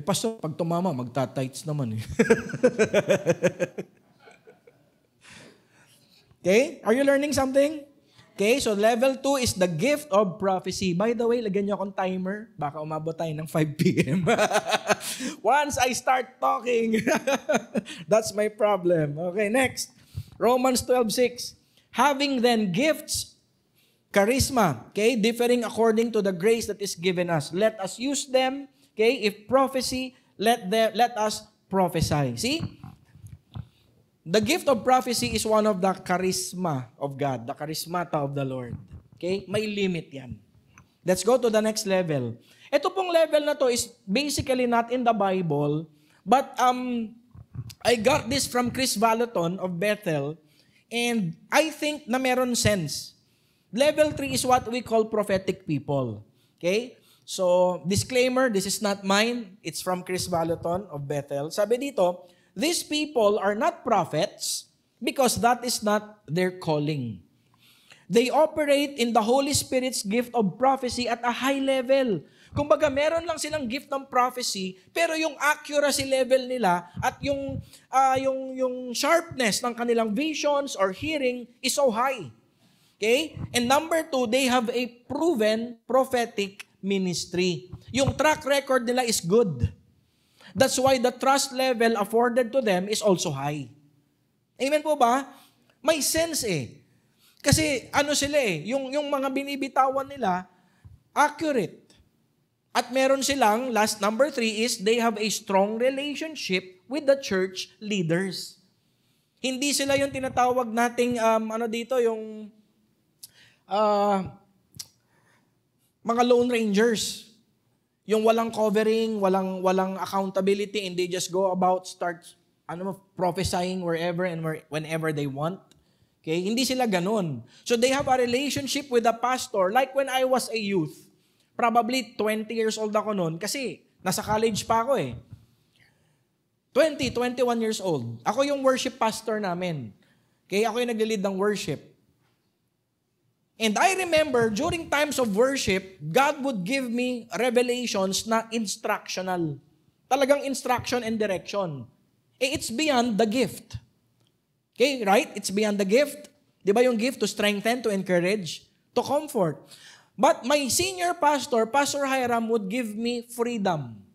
Pastor, pag tumama, magta-tights naman eh. Okay? Are you learning something? Okay, so level 2 is the gift of prophecy. By the way, lagyan niyo akong timer. Baka umabot tayo ng 5 p.m. Once I start talking, that's my problem. Okay, next. Romans 12:6. Having then gifts, charisma, okay, differing according to the grace that is given us. Let us use them. Okay, if prophecy, let us prophesy. See? The gift of prophecy is one of the charisma of God, the charismata of the Lord. Okay? May limit yan. Let's go to the next level. Ito pong level na to is basically not in the Bible, but I got this from Chris Vallotton of Bethel, and I think na meron sense. Level 3 is what we call prophetic people. Okay? So, disclaimer, this is not mine. It's from Chris Vallotton of Bethel. Sabi dito, these people are not prophets because that is not their calling. They operate in the Holy Spirit's gift of prophecy at a high level. Kumbaga, meron lang silang gift ng prophecy, pero yung accuracy level nila at yung sharpness ng kanilang visions or hearing is so high. Okay? And number 2, they have a proven prophetic ministry. Yung track record nila is good. That's why the trust level afforded to them is also high. Amen po ba? May sense eh. Kasi sila eh, yung mga binibitawan nila, accurate. At meron silang, last number 3 is, they have a strong relationship with the church leaders. Hindi sila yung tinatawag nating, yung mga Lone Rangers. Yung walang covering, walang accountability, and they just go about, prophesying wherever and whenever they want. Okay? Hindi sila ganun. So they have a relationship with the pastor, like when I was a youth. Probably 20 years old ako noon, kasi nasa college pa ako eh. 21 years old. Ako yung worship pastor namin. Okay? Ako yung nag-lead ng worship. And I remember, during times of worship, God would give me revelations na instructional. Talagang instruction and direction. It's beyond the gift. Okay, right? It's beyond the gift. Di ba yung gift? To strengthen, to encourage, to comfort. But my senior pastor, Pastor Hiram, would give me freedom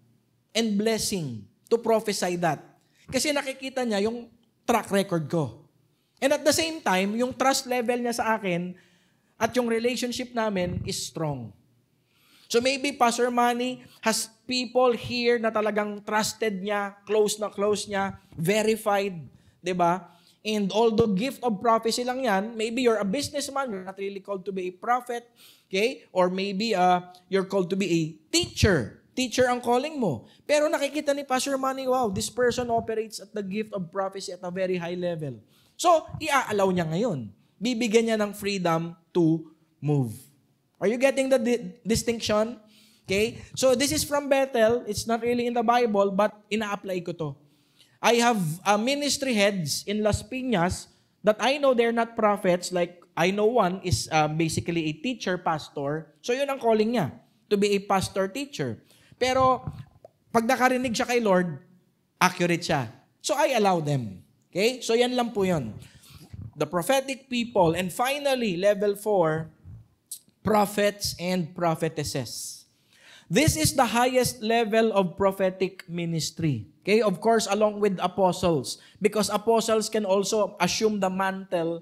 and blessing to prophesy that. Kasi nakikita niya yung track record ko. And at the same time, yung trust level niya sa akin, at yung relationship namin is strong. So maybe Pastor Manny has people here na talagang trusted niya, close niya, verified, di ba? And although gift of prophecy lang yan, maybe you're a businessman, you're not really called to be a prophet, okay? Or maybe you're called to be a teacher. Teacher ang calling mo. Pero nakikita ni Pastor Manny, wow, this person operates at the gift of prophecy at a very high level. So, iaalaw niya ngayon. Bibigyan niya ng freedom to move. Are you getting the distinction? Okay? So this is from Bethel. It's not really in the Bible, but ina-apply ko to. I have ministry heads in Las Piñas that I know they're not prophets. Like, I know one is basically a teacher, pastor. So yun ang calling niya, to be a pastor teacher. Pero pag nakarinig siya kay Lord, accurate siya. So I allow them. Okay? So yan lang po yun. The prophetic people. And finally, level 4, prophets and prophetesses. This is the highest level of prophetic ministry. Okay, of course, along with apostles. Because apostles can also assume the mantle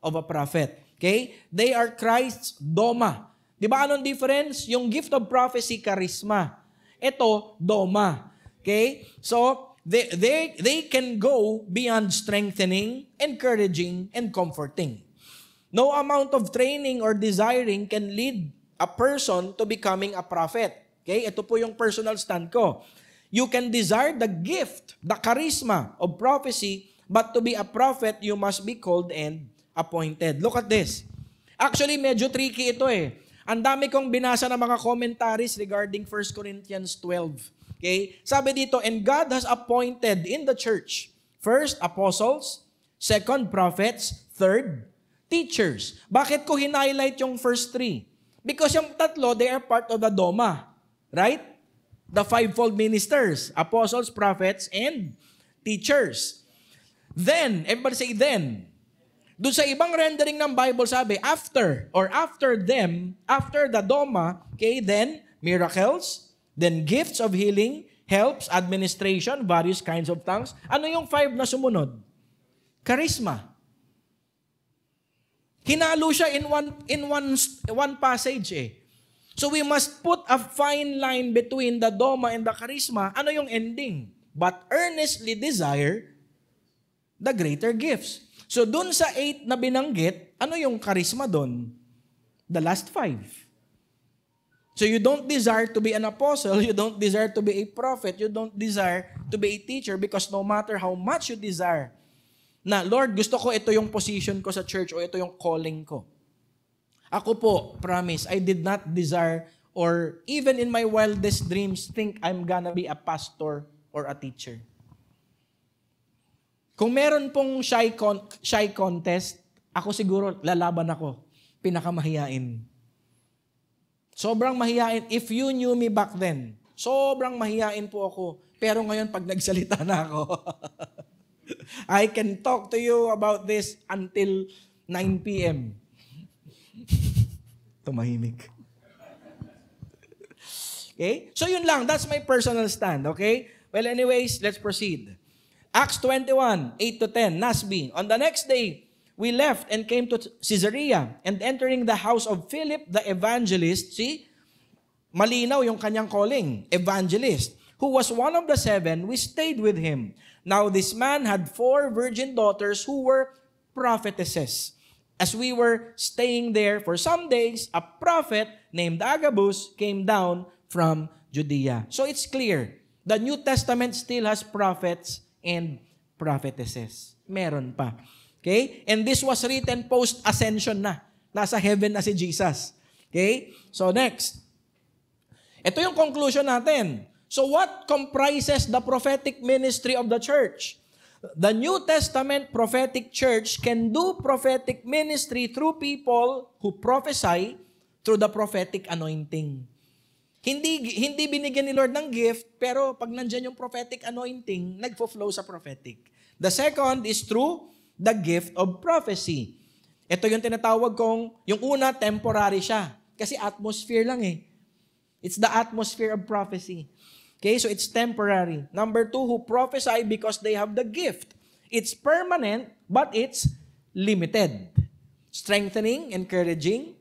of a prophet. Okay? They are Christ's doma. Di ba anong difference? Yung gift of prophecy, charisma. Ito, doma. Okay? So, they can go beyond strengthening, encouraging, and comforting. No amount of training or desiring can lead a person to becoming a prophet. Okay? Ito po yung personal stand ko. You can desire the gift, the charisma of prophecy, but to be a prophet, you must be called and appointed. Look at this. Actually, medyo tricky ito eh. Ang dami kong binasa na mga commentaries regarding 1 Corinthians 12. Okay? Sabi dito, and God has appointed in the church, first, apostles, second, prophets, third, teachers. Bakit ko highlight yung first three? Because yung tatlo, they are part of the doma. Right? The fivefold ministers, apostles, prophets, and teachers. Then, everybody say then. Doon sa ibang rendering ng Bible sabi, after them, after the doma, okay, then miracles, then gifts of healing, helps, administration, various kinds of tongues. Ano yung 5 na sumunod? Charisma. Hinalo siya in one passage eh. So we must put a fine line between the doma and the charisma. Ano yung ending? But earnestly desire the greater gifts. So dun sa 8 na binanggit, ano yung charisma dun? The last 5. So you don't desire to be an apostle, you don't desire to be a prophet, you don't desire to be a teacher because no matter how much you desire, na, Lord, gusto ko ito yung position ko sa church o ito yung calling ko. Ako po, promise, I did not desire or even in my wildest dreams think I'm gonna be a pastor or a teacher. Kung meron pong shy contest, ako siguro lalaban ako. Pinakamahiyain. Sobrang mahiyain. If you knew me back then, sobrang mahiyain po ako. Pero ngayon, pag nagsalita na ako, I can talk to you about this until 9 p.m. Tumahimik. Okay? So yun lang. That's my personal stand. Okay? Well, anyways, let's proceed. Acts 21, 8-10, Nasby. On the next day, we left and came to Caesarea, and entering the house of Philip the evangelist, see, malinaw yung kanyang calling, evangelist, who was one of the 7, we stayed with him. Now this man had 4 virgin daughters who were prophetesses. As we were staying there for some days, a prophet named Agabus came down from Judea. So it's clear, the New Testament still has prophets and prophetesses. Meron pa. Okay? And this was written post-ascension na. Nasa heaven na si Jesus. Okay? So next. Ito yung conclusion natin. So what comprises the prophetic ministry of the church? The New Testament prophetic church can do prophetic ministry through people who prophesy through the prophetic anointing. Hindi binigyan ni Lord ng gift, pero pag nandyan yung prophetic anointing, nagfo-flow sa prophetic. The second is through the gift of prophecy. Ito yung tinatawag kong, yung una, temporary siya. Kasi atmosphere lang eh. It's the atmosphere of prophecy. Okay, so it's temporary. Number 2, who prophesy because they have the gift. It's permanent, but it's limited. Strengthening, encouraging,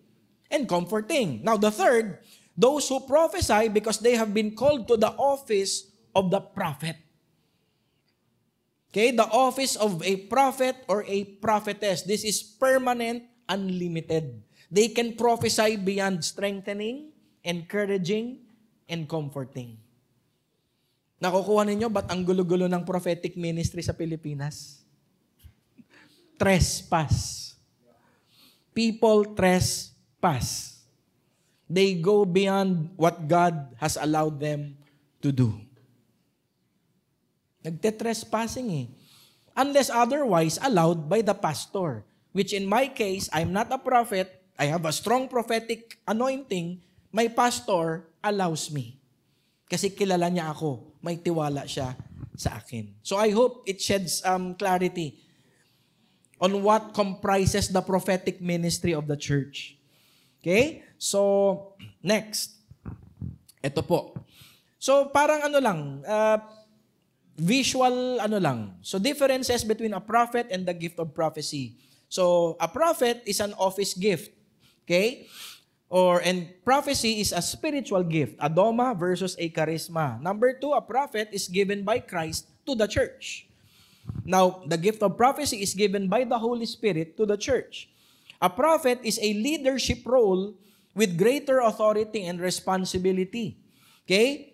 and comforting. Now the third, those who prophesy because they have been called to the office of the prophet. Okay, the office of a prophet or a prophetess. This is permanent, unlimited. They can prophesy beyond strengthening, encouraging, and comforting. Nakukuha ninyo, ba't ang gulo-gulo ng prophetic ministry sa Pilipinas? Trespass. People trespass. They go beyond what God has allowed them to do. Nagte-trespassing eh. Unless otherwise allowed by the pastor. Which in my case, I'm not a prophet. I have a strong prophetic anointing. My pastor allows me. Kasi kilala niya ako. May tiwala siya sa akin. So I hope it sheds clarity on what comprises the prophetic ministry of the church. Okay? So, next. Ito po. So parang visual lang. So differences between a prophet and the gift of prophecy. So a prophet is an office gift. Okay? And prophecy is a spiritual gift. A doma versus a charisma. Number 2, a prophet is given by Christ to the church. Now, the gift of prophecy is given by the Holy Spirit to the church. A prophet is a leadership role with greater authority and responsibility. Okay?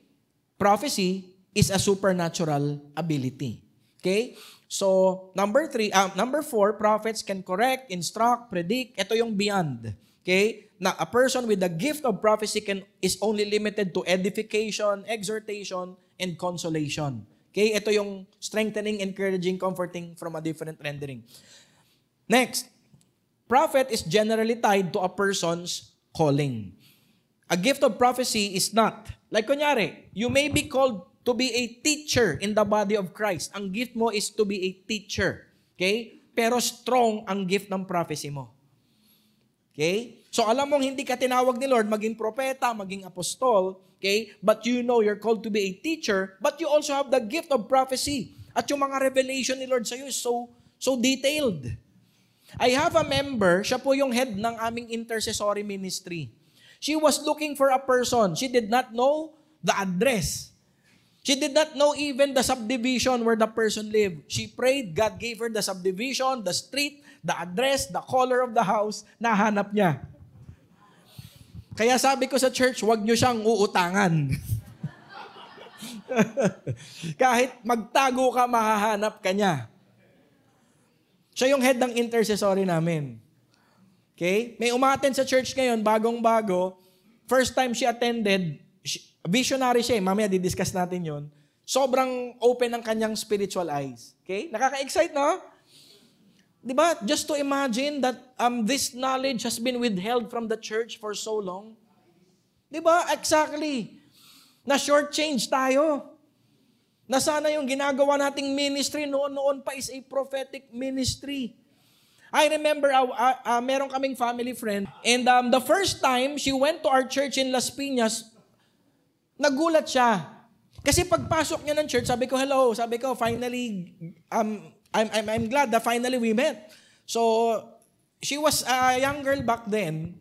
Prophecy is a supernatural ability. Okay? So, number 4, prophets can correct, instruct, predict. Ito yung beyond. Okay? Na a person with the gift of prophecy is only limited to edification, exhortation, and consolation. Okay? Ito yung strengthening, encouraging, comforting from a different rendering. Next, prophet is generally tied to a person's calling. A gift of prophecy is not. Like kunyari, you may be called to be a teacher in the body of Christ. Ang gift mo is to be a teacher. Okay? Pero strong ang gift ng prophecy mo. Okay? So alam mong hindi ka tinawag ni Lord maging propeta, maging apostol, okay? But you know you're called to be a teacher, but you also have the gift of prophecy. At yung mga revelation ni Lord sa iyo is so detailed. I have a member, siya po yung head ng aming intercessory ministry. She was looking for a person. She did not know the address. She did not know even the subdivision where the person lived. She prayed, God gave her the subdivision, the street, the address, the color of the house, nahanap niya. Kaya sabi ko sa church, huwag niyo siyang uutangan. Kahit magtago ka, mahahanap ka niya. Siya yung head ng intercessory namin. Okay? May umattend sa church ngayon, bagong-bago. First time she attended, visionary siya. Mamaya didiscuss natin yon. Sobrang open ang kanyang spiritual eyes. Okay? Nakaka-excite, no? Diba? Just to imagine that this knowledge has been withheld from the church for so long. Diba? Exactly. Na short-change tayo. Na sana yung ginagawa nating ministry noon pa is a prophetic ministry. I remember meron kaming family friend and the first time she went to our church in Las Piñas, nagulat siya. Kasi pagpasok niya ng church, sabi ko, hello. Sabi ko, finally, I'm glad that finally we met. So, she was a young girl back then.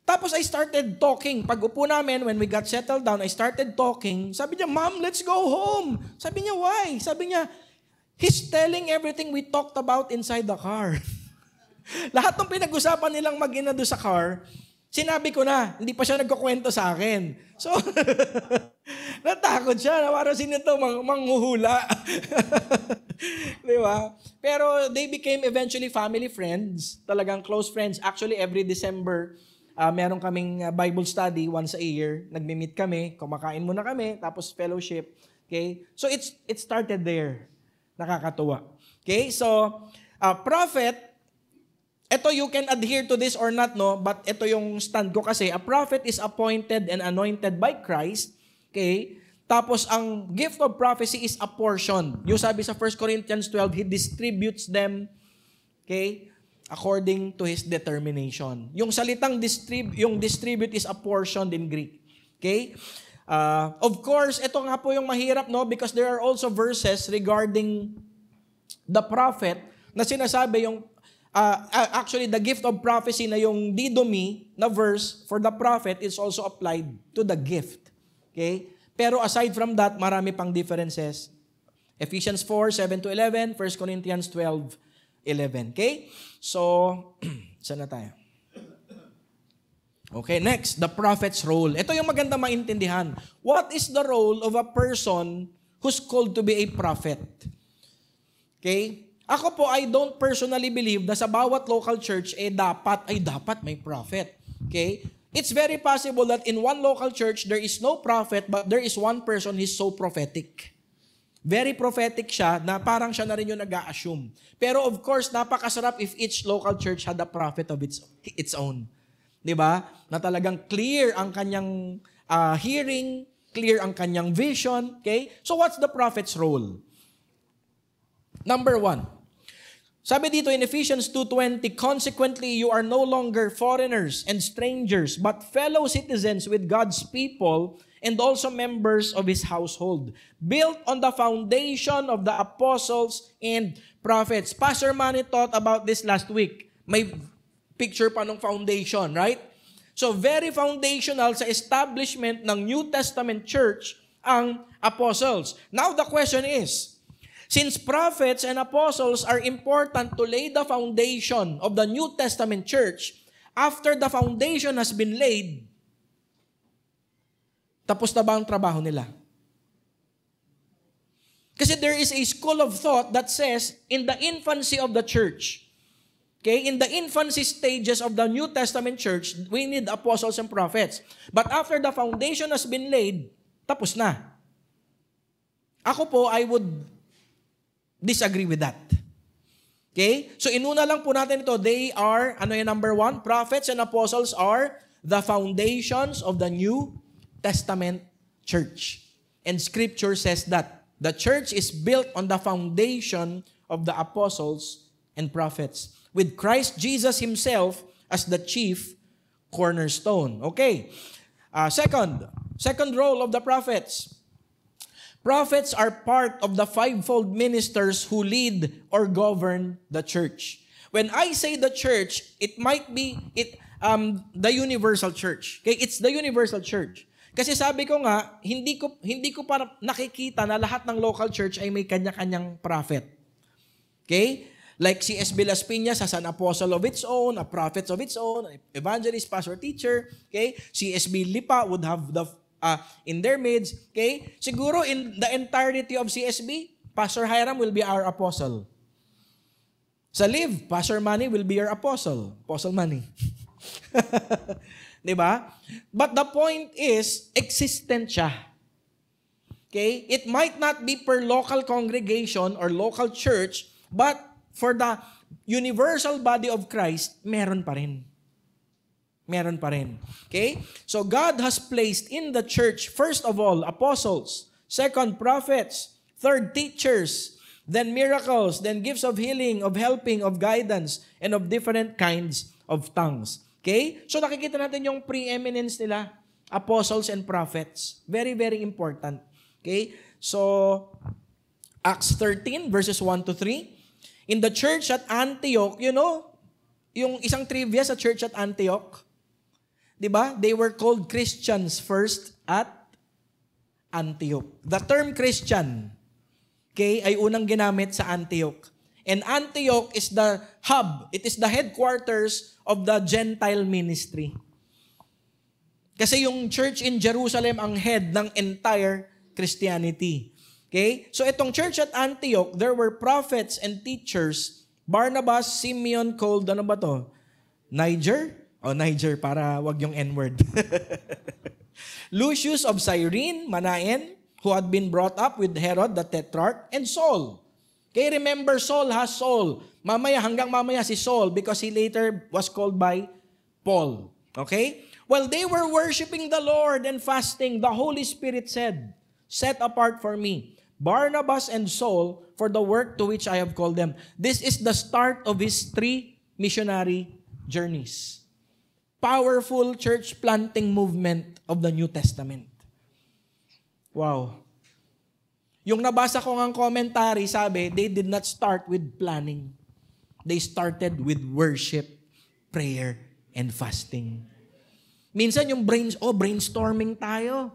Tapos I started talking. Pag upo namin, when we got settled down, I started talking. Sabi niya, Mom, let's go home. Sabi niya, why? Sabi niya, he's telling everything we talked about inside the car. Lahat ng pinag-usapan nilang mag-ina doon sa car, sinabi ko na, hindi pa siya nagkukwento sa akin. So, natakot siya. Parang sino ito, manghuhula. Di ba? Pero they became eventually family friends. Talagang close friends. Actually, every December, meron kaming Bible study once a year. Nagmi-meet kami, kumakain muna kami, tapos fellowship. Okay? So, it started there. Nakakatuwa. Okay? So, prophet, ito, you can adhere to this or not, no? But ito yung stand ko kasi, a prophet is appointed and anointed by Christ. Okay? Tapos, ang gift of prophecy is a portion. Yung sabi sa 1 Corinthians 12, He distributes them, okay, according to His determination. Yung salitang distribute is a portion in Greek. Okay? Of course, ito nga po yung mahirap, no? Because there are also verses regarding the prophet na sinasabi yung actually, the gift of prophecy na yung didomi na verse for the prophet is also applied to the gift. Okay? Pero aside from that, marami pang differences. Ephesians 4:7-11, 1 Corinthians 12:11. Okay? So, saan na tayo? Okay, next, the prophet's role. Ito yung maganda maintindihan. What is the role of a person who's called to be a prophet? Okay? Ako po, I don't personally believe na sa bawat local church, dapat may prophet. Okay? It's very possible that in one local church, there is no prophet, but there is one person who's so prophetic. Very prophetic siya, na parang siya na rin yung nag-a-assume. Pero of course, napakasarap if each local church had a prophet of its own. Diba? Na talagang clear ang kanyang hearing, clear ang kanyang vision. Okay? So what's the prophet's role? Number 1, Sabi dito in Ephesians 2:20, consequently, you are no longer foreigners and strangers, but fellow citizens with God's people and also members of His household, built on the foundation of the apostles and prophets. Pastor Manny taught about this last week. May picture pa ng foundation, right? So very foundational sa establishment ng New Testament church ang apostles. Now the question is, since prophets and apostles are important to lay the foundation of the New Testament church, after the foundation has been laid, tapos na ba ang trabaho nila? Kasi there is a school of thought that says, in the infancy of the church, okay, in the infancy stages of the New Testament church, we need apostles and prophets. But after the foundation has been laid, tapos na. Ako po, I would disagree with that. Okay? So inuna lang po natin ito. They are, ano yung number one? Prophets and apostles are the foundations of the New Testament church. And Scripture says that the church is built on the foundation of the apostles and prophets, with Christ Jesus Himself as the chief cornerstone. Okay. Second role of the prophets. Prophets are part of the fivefold ministers who lead or govern the church. When I say the church, it might be the universal church. Okay, it's the universal church. Kasi sabi ko nga, hindi ko pa nakikita na lahat ng local church ay may kanya-kanyang prophet. Okay? Like si S.B. Las Piñas has an apostle of its own, a prophet of its own, evangelist, pastor, teacher. Okay? Si S.B. Lipa would have the in their midst, okay? Siguro in the entirety of CSB, Pastor Hiram will be our apostle. Sa Live, Pastor Manny will be your apostle. Apostle Manny. Diba? But the point is, existent siya. Okay? It might not be per local congregation or local church, but for the universal body of Christ, meron pa rin. Meron pa rin. Okay? So God has placed in the church, first of all, apostles. Second, prophets. Third, teachers. Then miracles. Then gifts of healing, of helping, of guidance, and of different kinds of tongues. Okay? So nakikita natin yung preeminence nila. Apostles and prophets. Very, very important. Okay? So, Acts 13, verses 1 to 3. In the church at Antioch, you know, yung isang trivia sa church at Antioch, diba? They were called Christians first at Antioch. The term Christian, okay, ay unang ginamit sa Antioch. And Antioch is the hub. It is the headquarters of the Gentile ministry. Kasi yung church in Jerusalem ang head ng entire Christianity. Okay? So itong church at Antioch, there were prophets and teachers. Barnabas, Simeon, called, ano ba to? Niger, para wag yung N-word. Lucius of Cyrene, Manaen, who had been brought up with Herod the Tetrarch, and Saul. Okay, remember, Saul has Saul. Hanggang mamaya si Saul because he later was called by Paul. Okay? While they were worshiping the Lord and fasting, the Holy Spirit said, "Set apart for me Barnabas and Saul for the work to which I have called them." This is the start of his 3 missionary journeys. Powerful church planting movement of the New Testament. Wow. Yung nabasa ko ng commentary, sabi, they did not start with planning. They started with worship, prayer, and fasting. Minsan yung brainstorming tayo.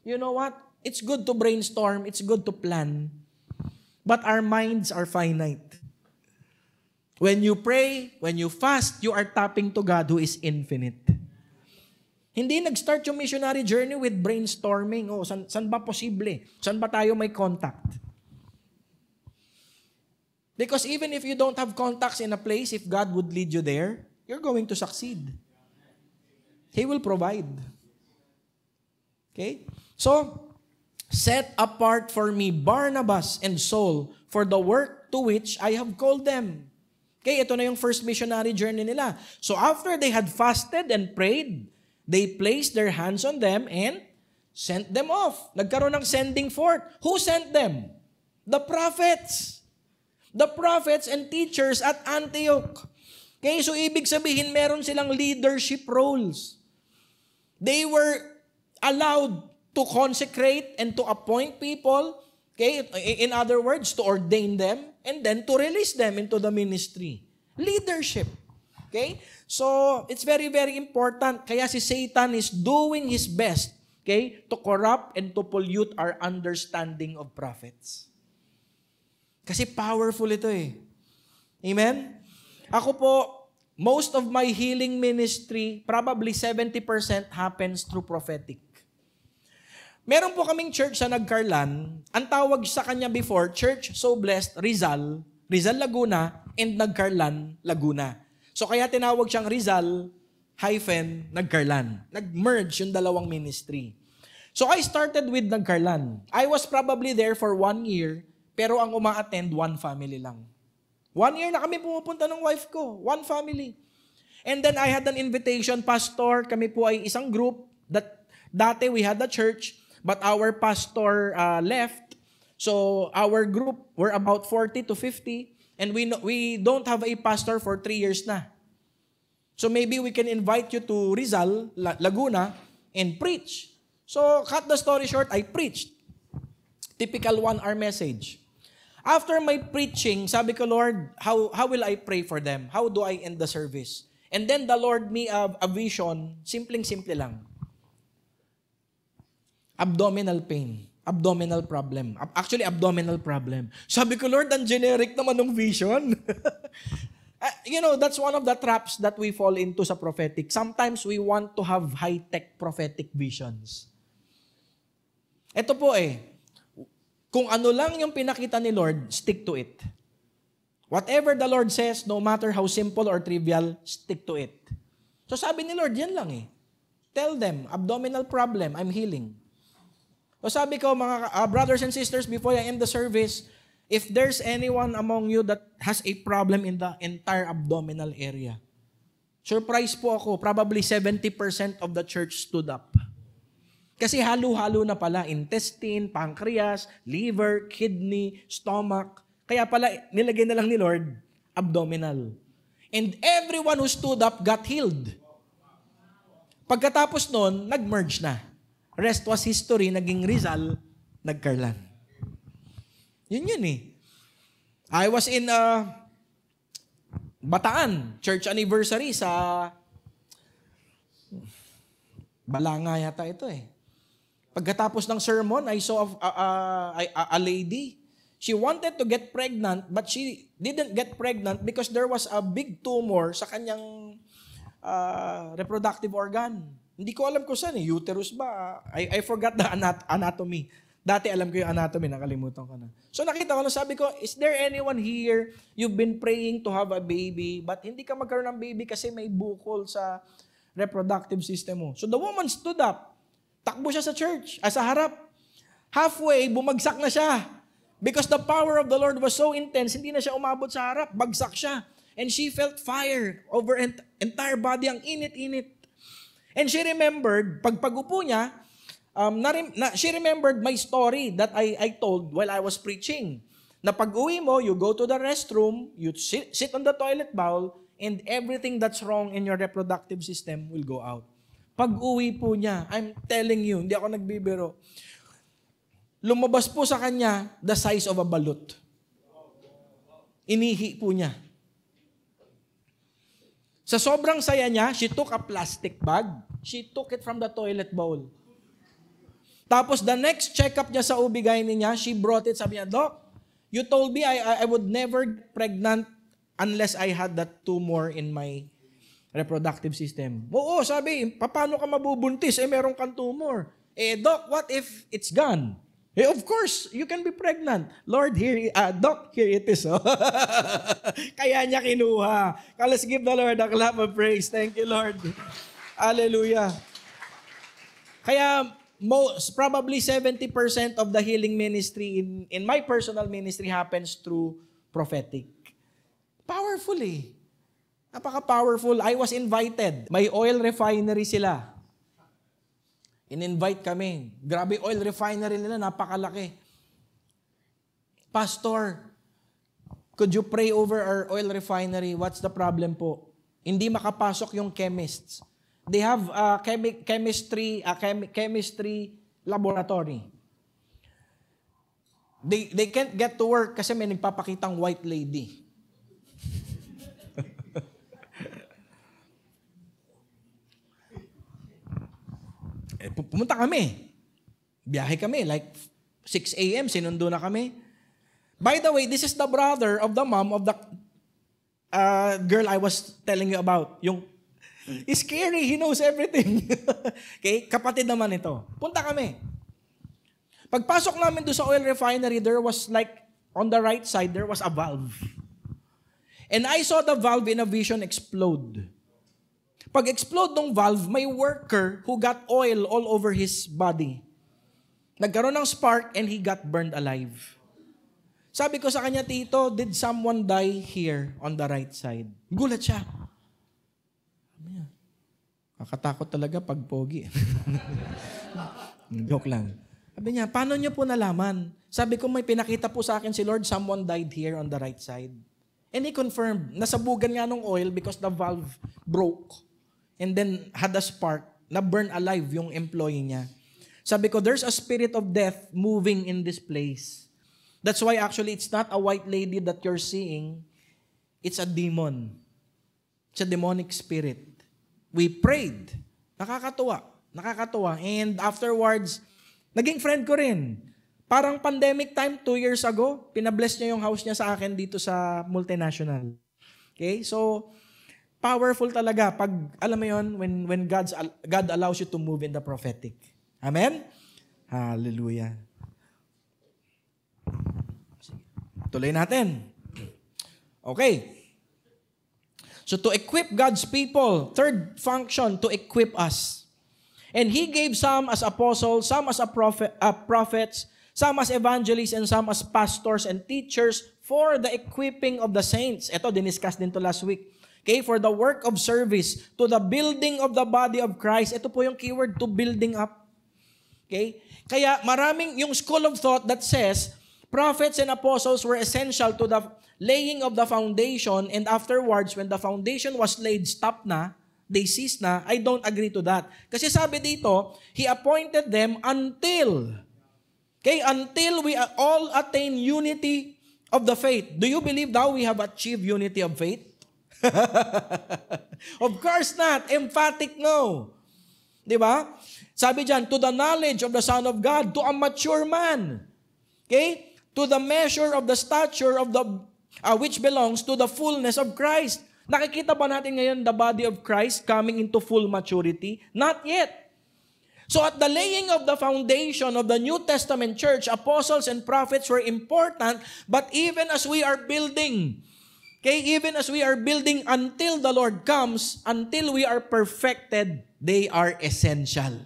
You know what? It's good to brainstorm. It's good to plan. But our minds are finite. When you pray, when you fast, you are tapping to God who is infinite. Hindi nag-start yung missionary journey with brainstorming. San ba posible? San ba tayo may contact? Because even if you don't have contacts in a place, if God would lead you there, you're going to succeed. He will provide. Okay? So, set apart for me Barnabas and Saul for the work to which I have called them. Okay, ito na yung first missionary journey nila. So after they had fasted and prayed, they placed their hands on them and sent them off. Nagkaroon ng sending forth. Who sent them? The prophets. The prophets and teachers at Antioch. Okay, so ibig sabihin meron silang leadership roles. They were allowed to consecrate and to appoint people, okay, in other words, to ordain them and then to release them into the ministry. Leadership. Okay? So, it's very, very important. Kaya si Satan is doing his best, okay, to corrupt and to pollute our understanding of prophets. Kasi powerful ito eh. Amen? Ako po, most of my healing ministry, probably 70% happens through prophetic. Meron po kaming church sa Nagcarlan. Ang tawag sa kanya before, Church So Blessed Rizal Laguna, and Nagcarlan, Laguna. So kaya tinawag siyang Rizal-Nagcarlan. Nag-merge yung dalawang ministry. So I started with Nagcarlan. I was probably there for 1 year, pero ang uma-attend, one family lang. 1 year na kami pumupunta ng wife ko. One family. And then I had an invitation, Pastor, kami po ay isang group that dati we had a church, but our pastor left. So our group were about 40 to 50, and we don't have a pastor for 3 years na. So maybe we can invite you to Rizal, Laguna, and preach. So cut the story short, I preached. Typical 1-hour message. After my preaching, sabi ko, Lord, how will I pray for them? How do I end the service? And then the Lord me a vision, simpleng-simple lang. Abdominal pain. Abdominal problem. Actually, abdominal problem. Sabi ko, Lord, ang generic naman ng vision. That's one of the traps that we fall into sa prophetic. Sometimes we want to have high-tech prophetic visions. Ito po kung ano lang yung pinakita ni Lord, stick to it. Whatever the Lord says, no matter how simple or trivial, stick to it. So sabi ni Lord, yan lang Tell them, abdominal problem, I'm healing. So sabi ko, mga brothers and sisters, before I end the service, if there's anyone among you that has a problem in the entire abdominal area, surprise po ako, probably 70% of the church stood up. Kasi halo-halo na pala, intestine, pancreas, liver, kidney, stomach. Kaya pala, nilagay na lang ni Lord, abdominal. And everyone who stood up got healed. Pagkatapos nun, nag-merge na. Rest was history, naging Rizal, Nagcarlan. Yun I was in Bataan, church anniversary sa Balanga yata ito Pagkatapos ng sermon, I saw a lady. She wanted to get pregnant, but she didn't get pregnant because there was a big tumor sa kanyang reproductive organ. Hindi ko alam kung saan uterus ba? I forgot the anatomy. Dati alam ko yung anatomy, nakalimutan ko na. So nakita ko, sabi ko, is there anyone here, you've been praying to have a baby, but hindi ka magkaroon ng baby kasi may bukol sa reproductive system mo. So the woman stood up. Takbo siya sa church, sa harap. Halfway, bumagsak na siya. Because the power of the Lord was so intense, hindi na siya umabot sa harap, bagsak siya. And she felt fire over entire body, ang init-init. And she remembered, pag-upo niya, she remembered my story that I told while I was preaching. Na pag-uwi mo, you go to the restroom, you sit on the toilet bowl, and everything that's wrong in your reproductive system will go out. Pag-uwi po niya, I'm telling you, hindi ako nagbibiro, lumabas po sa kanya the size of a balut. Inihi po niya. Sa sobrang saya niya, she took a plastic bag. She took it from the toilet bowl. Tapos the next check-up niya sa OB-GYN niya, she brought it, sabi niya, Doc, you told me I would never get pregnant unless I had that tumor in my reproductive system. Oo, sabi, paano ka mabubuntis? Meron kang tumor. Doc, what if it's gone? Of course, you can be pregnant. Lord, Doc, here it is. Kaya niya kinuha. Let's give the Lord a clap of praise. Thank you, Lord. Hallelujah. Kaya, probably 70% of the healing ministry in my personal ministry happens through prophetic. Powerful Napaka-powerful. I was invited. May oil refinery sila. In-invite kami. Grabe oil refinery nila, napakalaki. Pastor, Could you pray over our oil refinery? What's the problem po? Hindi makapasok yung chemists. They have a chemistry laboratory. They can't get to work kasi may nagpapakitang white lady. Pumunta kami. Biyahe kami, like 6 a.m., sinundo na kami. By the way, this is the brother of the mom of the girl I was telling you about. Yung, is scary, he knows everything. Okay, kapatid naman ito. Punta kami. Pagpasok namin doon sa oil refinery, there was like, on the right side, there was a valve. And I saw the valve in a vision explode. Pag-explode ng valve, may worker who got oil all over his body. Nagkaroon ng spark and he got burned alive. Sabi ko sa kanya, Tito, did someone die here on the right side? Gulat siya. Kakatakot talaga pag pogi. Joke lang. Sabi niya, paano niyo po nalaman? Sabi ko, may pinakita po sa akin si Lord, someone died here on the right side. And he confirmed, nasabugan nga ng oil because the valve broke. And then had a spark, na burn alive yung employee niya. Sabi ko, there's a spirit of death moving in this place. That's why actually it's not a white lady that you're seeing. It's a demon. It's a demonic spirit. We prayed. Nakakatuwa. And afterwards, naging friend ko rin. Parang pandemic time, 2 years ago, pinabless niya yung house niya sa akin dito sa multinational. Okay? So, powerful talaga pag, alam mo yun, when God allows you to move in the prophetic. Amen? Hallelujah. Tuloy natin. Okay. So to equip God's people, third function, to equip us. And He gave some as apostles, some as prophets, some as evangelists, and some as pastors and teachers for the equipping of the saints. Ito, diniscuss din to last week. Okay, for the work of service, to the building of the body of Christ. Ito po yung keyword, to building up. Okay? Kaya maraming yung school of thought that says, prophets and apostles were essential to the laying of the foundation, and afterwards, when the foundation was laid, stop na, they ceased na. I don't agree to that. Kasi sabi dito, He appointed them until we all attain unity of the faith. Do you believe now we have achieved unity of faith? Of course not. Emphatic no. Diba? Sabi dyan, to the knowledge of the Son of God, to a mature man. Okay? To the measure of the stature of the which belongs to the fullness of Christ. Nakikita ba natin ngayon the body of Christ coming into full maturity? Not yet. So at the laying of the foundation of the New Testament church, apostles and prophets were important, but even as we are building, until the Lord comes, until we are perfected, they are essential.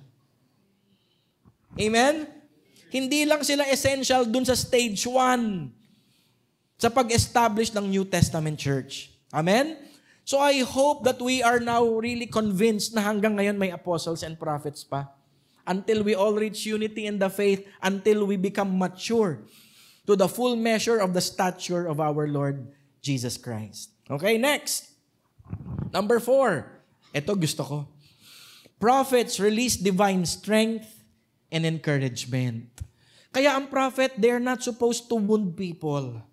Amen? Hindi lang sila essential dun sa stage 1 sa pag-establish ng New Testament church. Amen? So I hope that we are now really convinced na hanggang ngayon may apostles and prophets pa. Until we all reach unity in the faith, until we become mature to the full measure of the stature of our Lord Jesus Christ. Okay, next. Number 4. Ito gusto ko. Prophets release divine strength and encouragement. Kaya ang prophet, they're not supposed to wound people.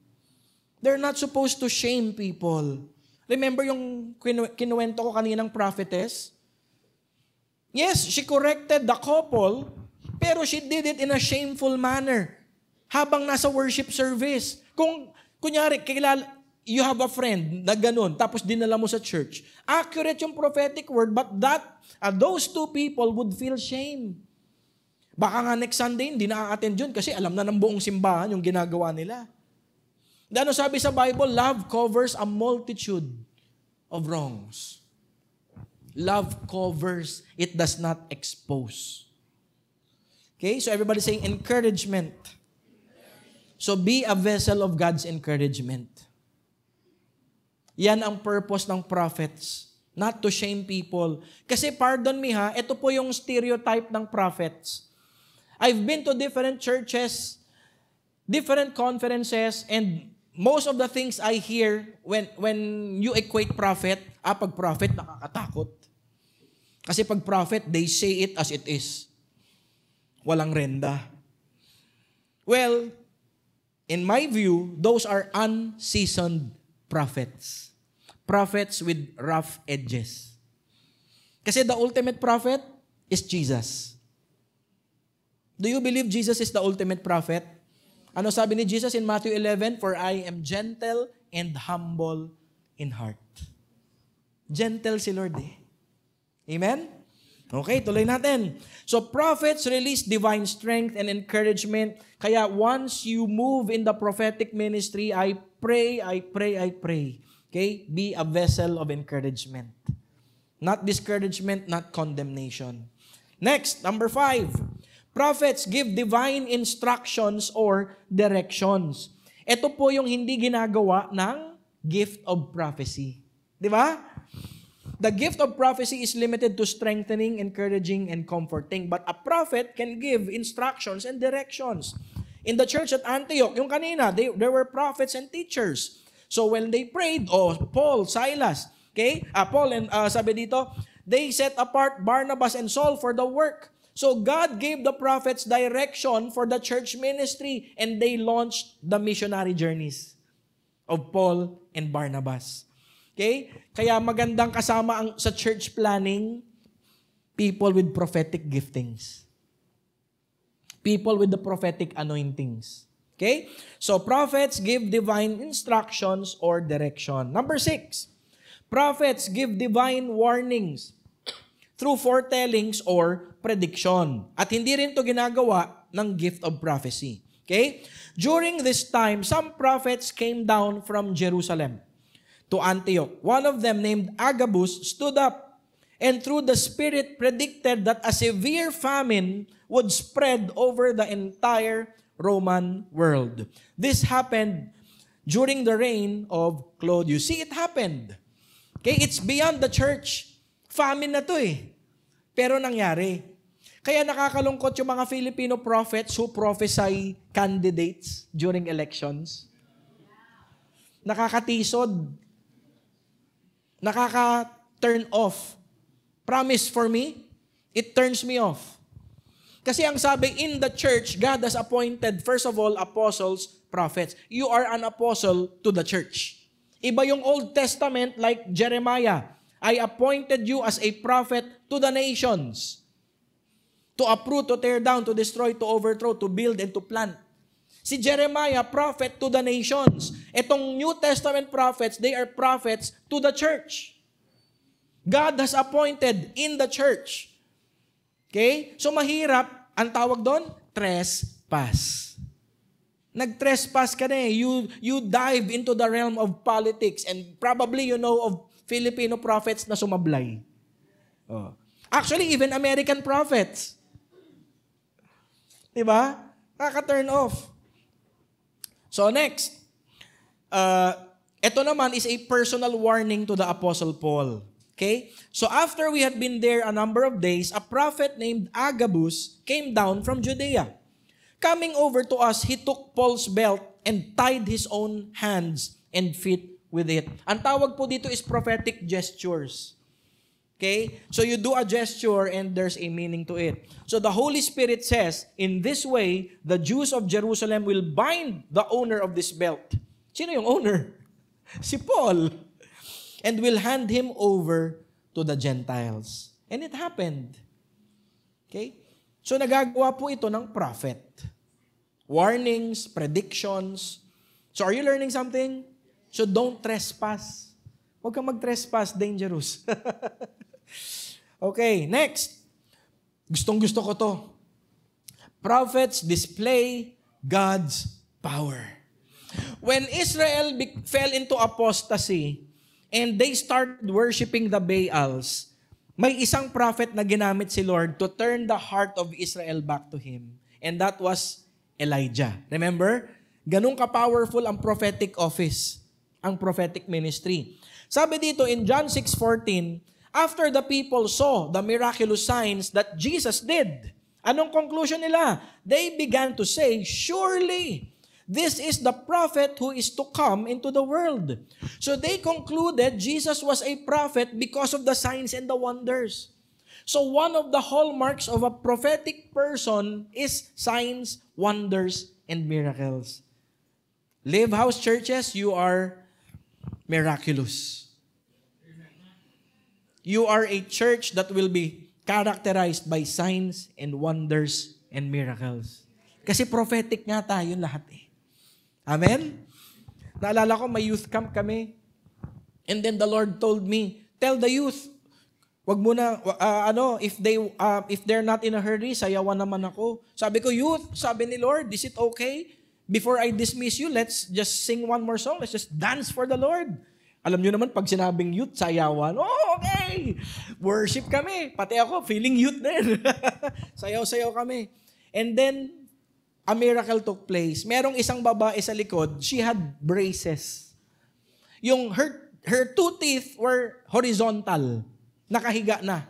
They're not supposed to shame people. Remember yung kinuwento ko kaninang prophetess? Yes, she corrected the couple, pero she did it in a shameful manner. Habang nasa worship service. Kung, kunyari, you have a friend na ganun, tapos dinala mo sa church. Accurate yung prophetic word, but those two people would feel shame. Baka nga next Sunday, hindi na-attend yun kasi alam na ng buong simbahan yung ginagawa nila. Ano sabi sa Bible? Love covers a multitude of wrongs. Love covers, it does not expose. Okay, so everybody saying encouragement. So be a vessel of God's encouragement. Yan ang purpose ng prophets. Not to shame people. Kasi pardon me ha, ito po yung stereotype ng prophets. I've been to different churches, different conferences, and most of the things I hear when you equate prophet, pag prophet, nakakatakot. Kasi pag prophet, they say it as it is. Walang renda. Well, in my view, those are unseasoned prophets. Prophets with rough edges. Kasi the ultimate prophet is Jesus. Do you believe Jesus is the ultimate prophet? Ano sabi ni Jesus in Matthew 11? For I am gentle and humble in heart. Gentle si Lord eh. Amen? Okay, tuloy natin. So prophets release divine strength and encouragement. Kaya once you move in the prophetic ministry, I pray. Okay? Be a vessel of encouragement. Not discouragement, not condemnation. Next, number 5. Prophets give divine instructions or directions. Ito po yung hindi ginagawa ng gift of prophecy. Di ba? The gift of prophecy is limited to strengthening, encouraging, and comforting. But a prophet can give instructions and directions. In the church at Antioch, yung kanina, there were prophets and teachers. So when they prayed, Paul, Silas, okay? Paul and sabi dito, they set apart Barnabas and Saul for the work. So God gave the prophets direction for the church ministry and they launched the missionary journeys of Paul and Barnabas. Okay? Kaya magandang kasama sa church planning, people with prophetic giftings. People with the prophetic anointings. Okay? So prophets give divine instructions or direction. Number 6, prophets give divine warnings through foretellings or prediction. At hindi rin to ginagawa ng gift of prophecy. Okay? During this time, some prophets came down from Jerusalem to Antioch. One of them, named Agabus, stood up and through the Spirit predicted that a severe famine would spread over the entire Roman world. This happened during the reign of Claudius. See, it happened. Okay? It's beyond the church. Famine na to eh. Pero nangyari. Kaya nakakalungkot yung mga Filipino prophets who prophesy candidates during elections. Nakakatisod. Nakaka-turn off. Promise for me, it turns me off. Kasi ang sabi, in the church, God has appointed, first of all, apostles, prophets. You are an apostle to the church. Iba yung Old Testament like Jeremiah. I appointed you as a prophet to the nations. To uproot, to tear down, to destroy, to overthrow, to build, and to plant. Si Jeremiah, prophet to the nations. Itong New Testament prophets, they are prophets to the church. God has appointed in the church. Okay? So mahirap, ang tawag doon, trespass. Nag-trespass ka na eh. You dive into the realm of politics and probably you know of Filipino prophets na sumablay. Oh. Actually, even American prophets. Diba? Nakaka-turn off. So next, ito naman is a personal warning to the Apostle Paul. Okay? So after we had been there a number of days, a prophet named Agabus came down from Judea. Coming over to us, he took Paul's belt and tied his own hands and feet with it. Ang tawag po dito is prophetic gestures. Okay? So you do a gesture and there's a meaning to it. So the Holy Spirit says, in this way, the Jews of Jerusalem will bind the owner of this belt. Sino yung owner? Si Paul. And will hand him over to the Gentiles. And it happened. Okay? So nagagawa po ito ng prophet. Warnings, predictions. So are you learning something? So don't trespass. Huwag kang mag-trespass, dangerous. Okay, next. Gustong-gusto ko to. Prophets display God's power. When Israel fell into apostasy and they started worshiping the Baals, may isang prophet na ginamit si Lord to turn the heart of Israel back to Him. And that was Elijah. Remember? Ganun ka-powerful ang prophetic office, ang prophetic ministry. Sabi dito in John 6:14, after the people saw the miraculous signs that Jesus did, anong conclusion nila? They began to say, surely This is the prophet who is to come into the world. So they concluded Jesus was a prophet because of the signs and the wonders. So one of the hallmarks of a prophetic person is signs, wonders, and miracles. Live House churches, you are miraculous. You are a church that will be characterized by signs and wonders and miracles. Kasi prophetic nga tayo lahat eh. Amen? Naalala ko, may youth camp kami. And then the Lord told me, tell the youth, wag mo na, if they're not in a hurry, sayawan naman ako. Sabi ko, youth, sabi ni Lord, is it okay? Before I dismiss you, let's just sing one more song. Let's just dance for the Lord. Alam nyo naman, pag sinabing youth, sayawan. Oh, okay. Worship kami. Pati ako, feeling youth din. Sayaw-sayaw kami. And then, a miracle took place. Merong isang babae sa likod, she had braces. Yung her two teeth were horizontal. Nakahiga na.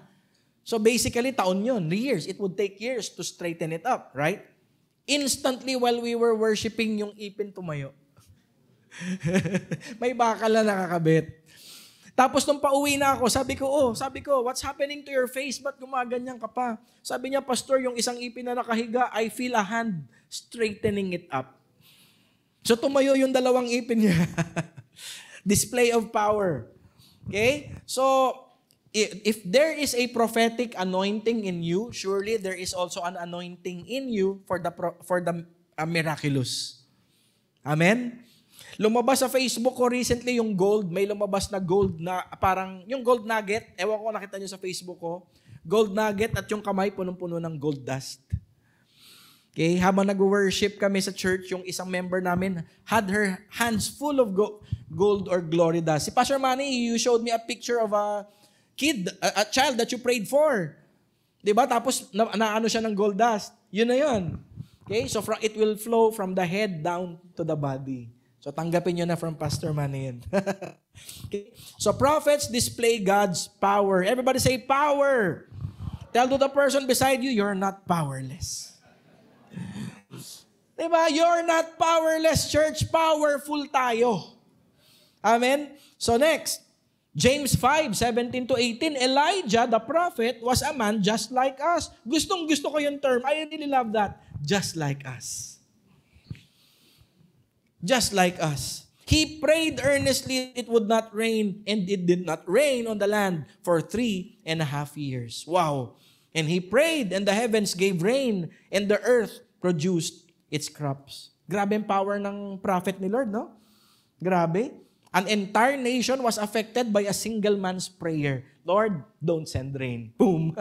So basically, taon yun, years. It would take years to straighten it up, right? Instantly, while we were worshiping, yung ipin tumayo. May bakal na nakakabit. Tapos nung pauwi na ako, sabi ko, what's happening to your face? Ba't gumaganyan ka pa? Sabi niya, Pastor, yung isang ipin na nakahiga, I feel a hand straightening it up. So tumayo yung dalawang ipin niya. Display of power. Okay? So, if there is a prophetic anointing in you, surely there is also an anointing in you for the miraculous. Amen? Lumabas sa Facebook ko recently yung gold. May lumabas na gold na parang, yung gold nugget. Ewan ko nakita nyo sa Facebook ko. Gold nugget at yung kamay punong-puno ng gold dust. Okay, habang nag-worship kami sa church, yung isang member namin had her hands full of gold or glory dust. Si Pastor Manny, you showed me a picture of a kid, a child that you prayed for. Diba? Tapos naano siya ng gold dust. Yun na yun. Okay, so it will flow from the head down to the body. So tanggapin nyo na from Pastor Manny yun. Okay. So prophets display God's power. Everybody say power. Tell to the person beside you, you're not powerless. Diba? You're not powerless, church. Powerful tayo. Amen? So next, James 5:17-18, Elijah, the prophet, was a man just like us. Gustong-gusto ko yung term. I really love that. Just like us. Just like us. He prayed earnestly it would not rain, and it did not rain on the land for 3.5 years. Wow. And he prayed, and the heavens gave rain, and the earth produced its crops. Grabe ang power ng prophet ni Lord, no? Grabe. An entire nation was affected by a single man's prayer. Lord, don't send rain. Boom.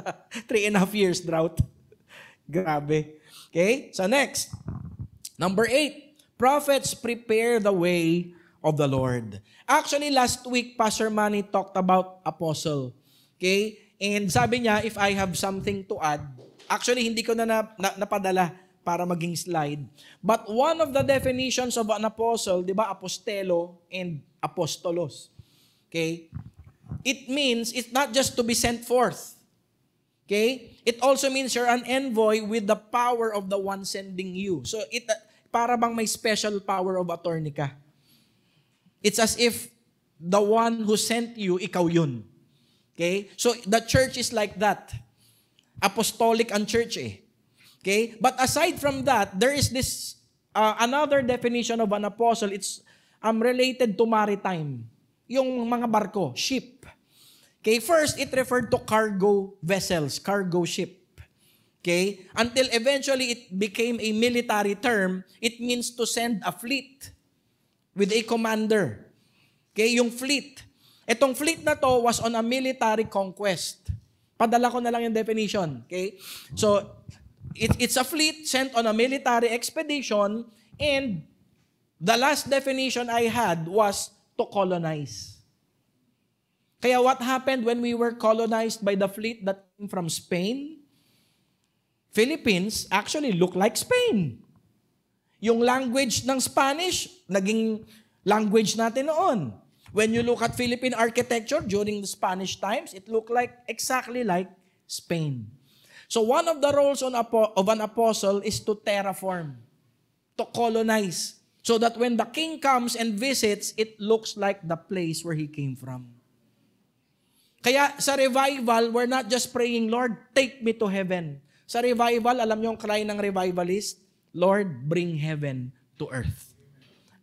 3.5 years drought. Grabe. Okay? So next. Number 8. Prophets prepare the way of the Lord. Actually, last week, Pastor Manny talked about apostle. Okay? And sabi niya, if I have something to add, actually, hindi ko na napadala para maging slide. But one of the definitions of an apostle, di ba, apostelo and apostolos. Okay? It means it's not just to be sent forth. Okay? It also means you're an envoy with the power of the one sending you. So, para bang may special power of attorney ka. It's as if the one who sent you, ikaw yun. Okay? So, the church is like that. Apostolic ang church eh. Okay? But aside from that, there is this another definition of an apostle. It's related to maritime. Yung mga barko, ship. Okay? First, it referred to cargo vessels, cargo ship. Okay? Until eventually it became a military term, it means to send a fleet with a commander. Okay? Yung fleet. Itong fleet na to was on a military conquest. Padala ko na lang yung definition. Okay? So, it's a fleet sent on a military expedition, and the last definition I had was to colonize. Kaya what happened when we were colonized by the fleet that came from Spain? Philippines actually look like Spain. Yung language ng Spanish, naging language natin noon. When you look at Philippine architecture during the Spanish times, it looked exactly like Spain. So one of the roles of an apostle is to terraform, to colonize. So that when the king comes and visits, it looks like the place where he came from. Kaya sa revival, we're not just praying, Lord, take me to heaven. Sa revival, alam niyo ang cry ng revivalist? Lord, bring heaven to earth.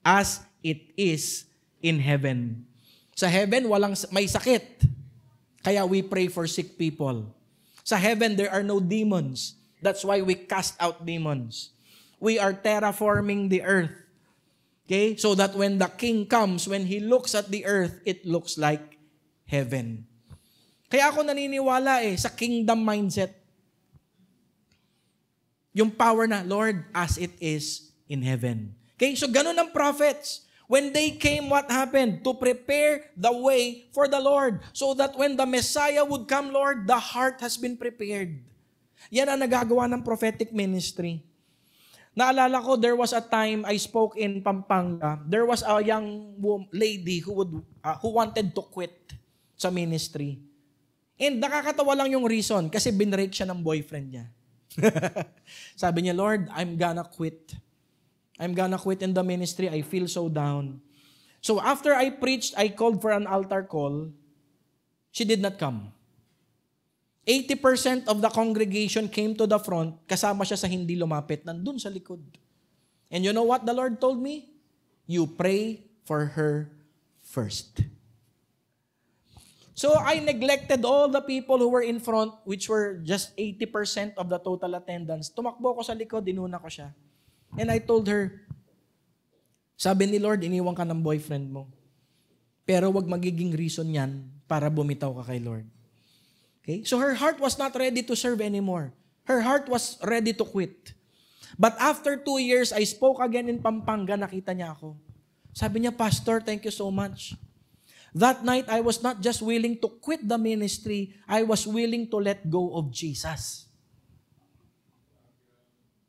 As it is in heaven. Sa heaven, may sakit. Kaya we pray for sick people. Sa heaven, there are no demons. That's why we cast out demons. We are terraforming the earth. Okay? So that when the king comes, when he looks at the earth, it looks like heaven. Kaya ako naniniwala sa kingdom mindset. Yung power na, Lord, as it is in heaven. Okay? So ganun ang prophets. When they came, what happened? To prepare the way for the Lord. So that when the Messiah would come, Lord, the heart has been prepared. Yan ang nagagawa ng prophetic ministry. Naalala ko, there was a time I spoke in Pampanga. There was a young lady who wanted to quit sa ministry. And nakakatawa lang yung reason kasi binrake siya ng boyfriend niya. Sabi niya, Lord, I'm gonna quit. I'm gonna quit in the ministry. I feel so down. So after I preached, I called for an altar call. She did not come. 80% of the congregation came to the front, kasama siya sa hindi lumapit, nandun sa likod. And you know what the Lord told me? You pray for her first. So I neglected all the people who were in front, which were just 80% of the total attendance. Tumakbo ko sa likod, dinuna ko siya. And I told her, sabi ni Lord, iniwan ka ng boyfriend mo. Pero wag magiging reason yan para bumitaw ka kay Lord. Okay? So her heart was not ready to serve anymore. Her heart was ready to quit. But after 2 years, I spoke again in Pampanga, nakita niya ako. Sabi niya, Pastor, thank you so much. That night, I was not just willing to quit the ministry, I was willing to let go of Jesus.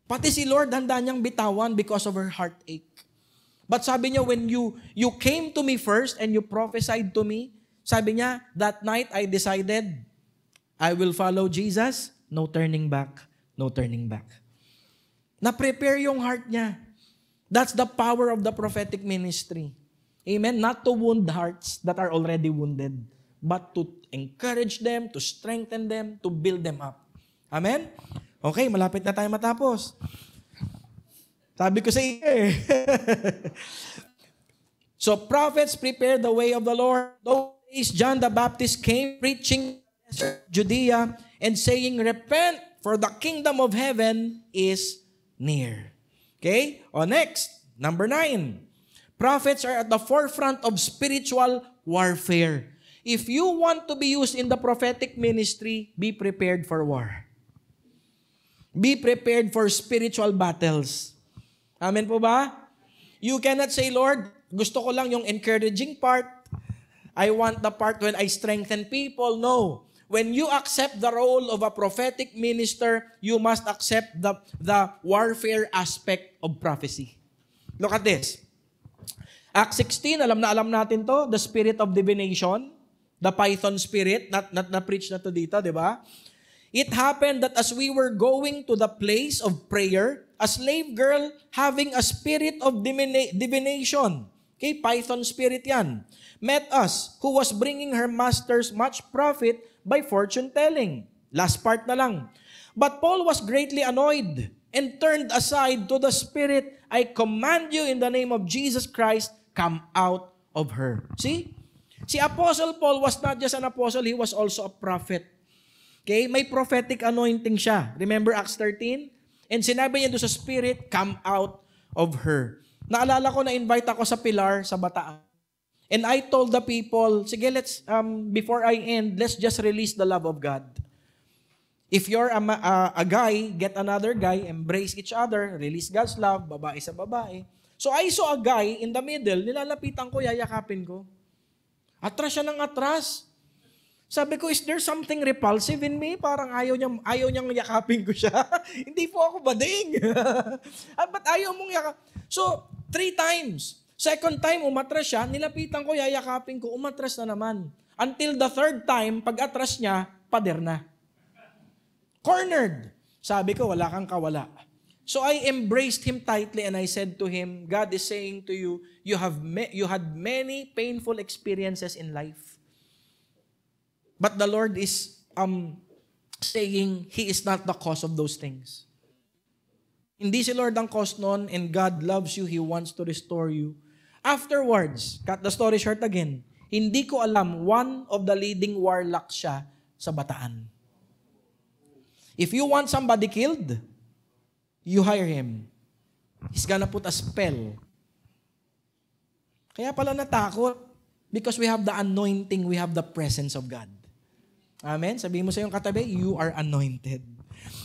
Pati si Lord, handa niyang bitawan because of her heartache. But sabi niya, when you came to me first and you prophesied to me, sabi niya, that night I decided, I will follow Jesus, no turning back, no turning back. Na-prepare yung heart niya. That's the power of the prophetic ministry. Amen? Not to wound hearts that are already wounded, but to encourage them, to strengthen them, to build them up. Amen? Okay, malapit na tayo matapos. Sabi ko sa iyo So, prophets prepare the way of the Lord. Those days, John the Baptist came preaching Judea and saying, repent, for the kingdom of heaven is near. Okay? O next, number 9. Prophets are at the forefront of spiritual warfare. If you want to be used in the prophetic ministry, be prepared for war. Be prepared for spiritual battles. Amen po ba? You cannot say, Lord, gusto ko lang yung encouraging part. I want the part when I strengthen people. No. When you accept the role of a prophetic minister, you must accept the warfare aspect of prophecy. Look at this. Acts 16, alam natin to, the spirit of divination, the python spirit, na-preach na to dito, di ba? It happened that as we were going to the place of prayer, a slave girl having a spirit of divination, okay, python spirit yan, met us, who was bringing her masters much profit by fortune telling. Last part na lang. But Paul was greatly annoyed and turned aside to the spirit. I command you in the name of Jesus Christ, come out of her. See? Si Apostle Paul was not just an apostle, he was also a prophet. Okay? May prophetic anointing siya. Remember Acts 13? And sinabi niya doon sa spirit, come out of her. Naalala ko, na-invite ako sa Pilar, sa Bataan. And I told the people, sige, let's, before I end, let's just release the love of God. If you're a guy, get another guy, embrace each other, release God's love, babae sa babae. So I saw a guy in the middle, nilalapitan ko, yayakapin ko. Atras siya ng atras. Sabi ko, is there something repulsive in me? Parang ayaw niyang yakapin ko siya. Hindi po ako bading. Ba't ayaw mong yakapin? So, 3 times. Second time, umatras siya, nilapitan ko, yayakapin ko, umatras na naman. Until the 3rd time, pag atras niya, pader na. Cornered. Sabi ko, wala kang kawala. So I embraced him tightly and I said to him, God is saying to you, you had many painful experiences in life. But the Lord is saying He is not the cause of those things. Hindi si Lord ang cause nun, and God loves you, He wants to restore you. Afterwards, cut the story short again, hindi ko alam, one of the leading warlocks siya sa Bataan. If you want somebody killed, you hire him. He's gonna put a spell. Kaya pala natakot. Because we have the anointing, we have the presence of God. Amen? Sabihin mo sa iyong katabi, you are anointed.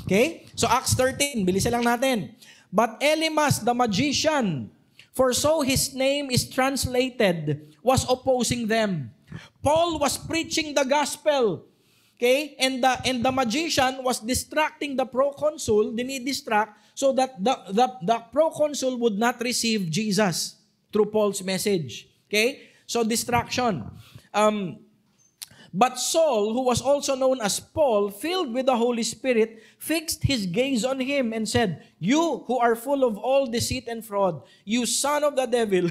Okay? So Acts 13, bilisan lang natin. But Elymas the magician, for so his name is translated, was opposing them. Paul was preaching the gospel. Okay? And the magician was distracting the proconsul, dinidistract, so that the proconsul would not receive Jesus through Paul's message. Okay? So distraction. But Saul, who was also known as Paul, filled with the Holy Spirit, fixed his gaze on him and said, you who are full of all deceit and fraud, you son of the devil,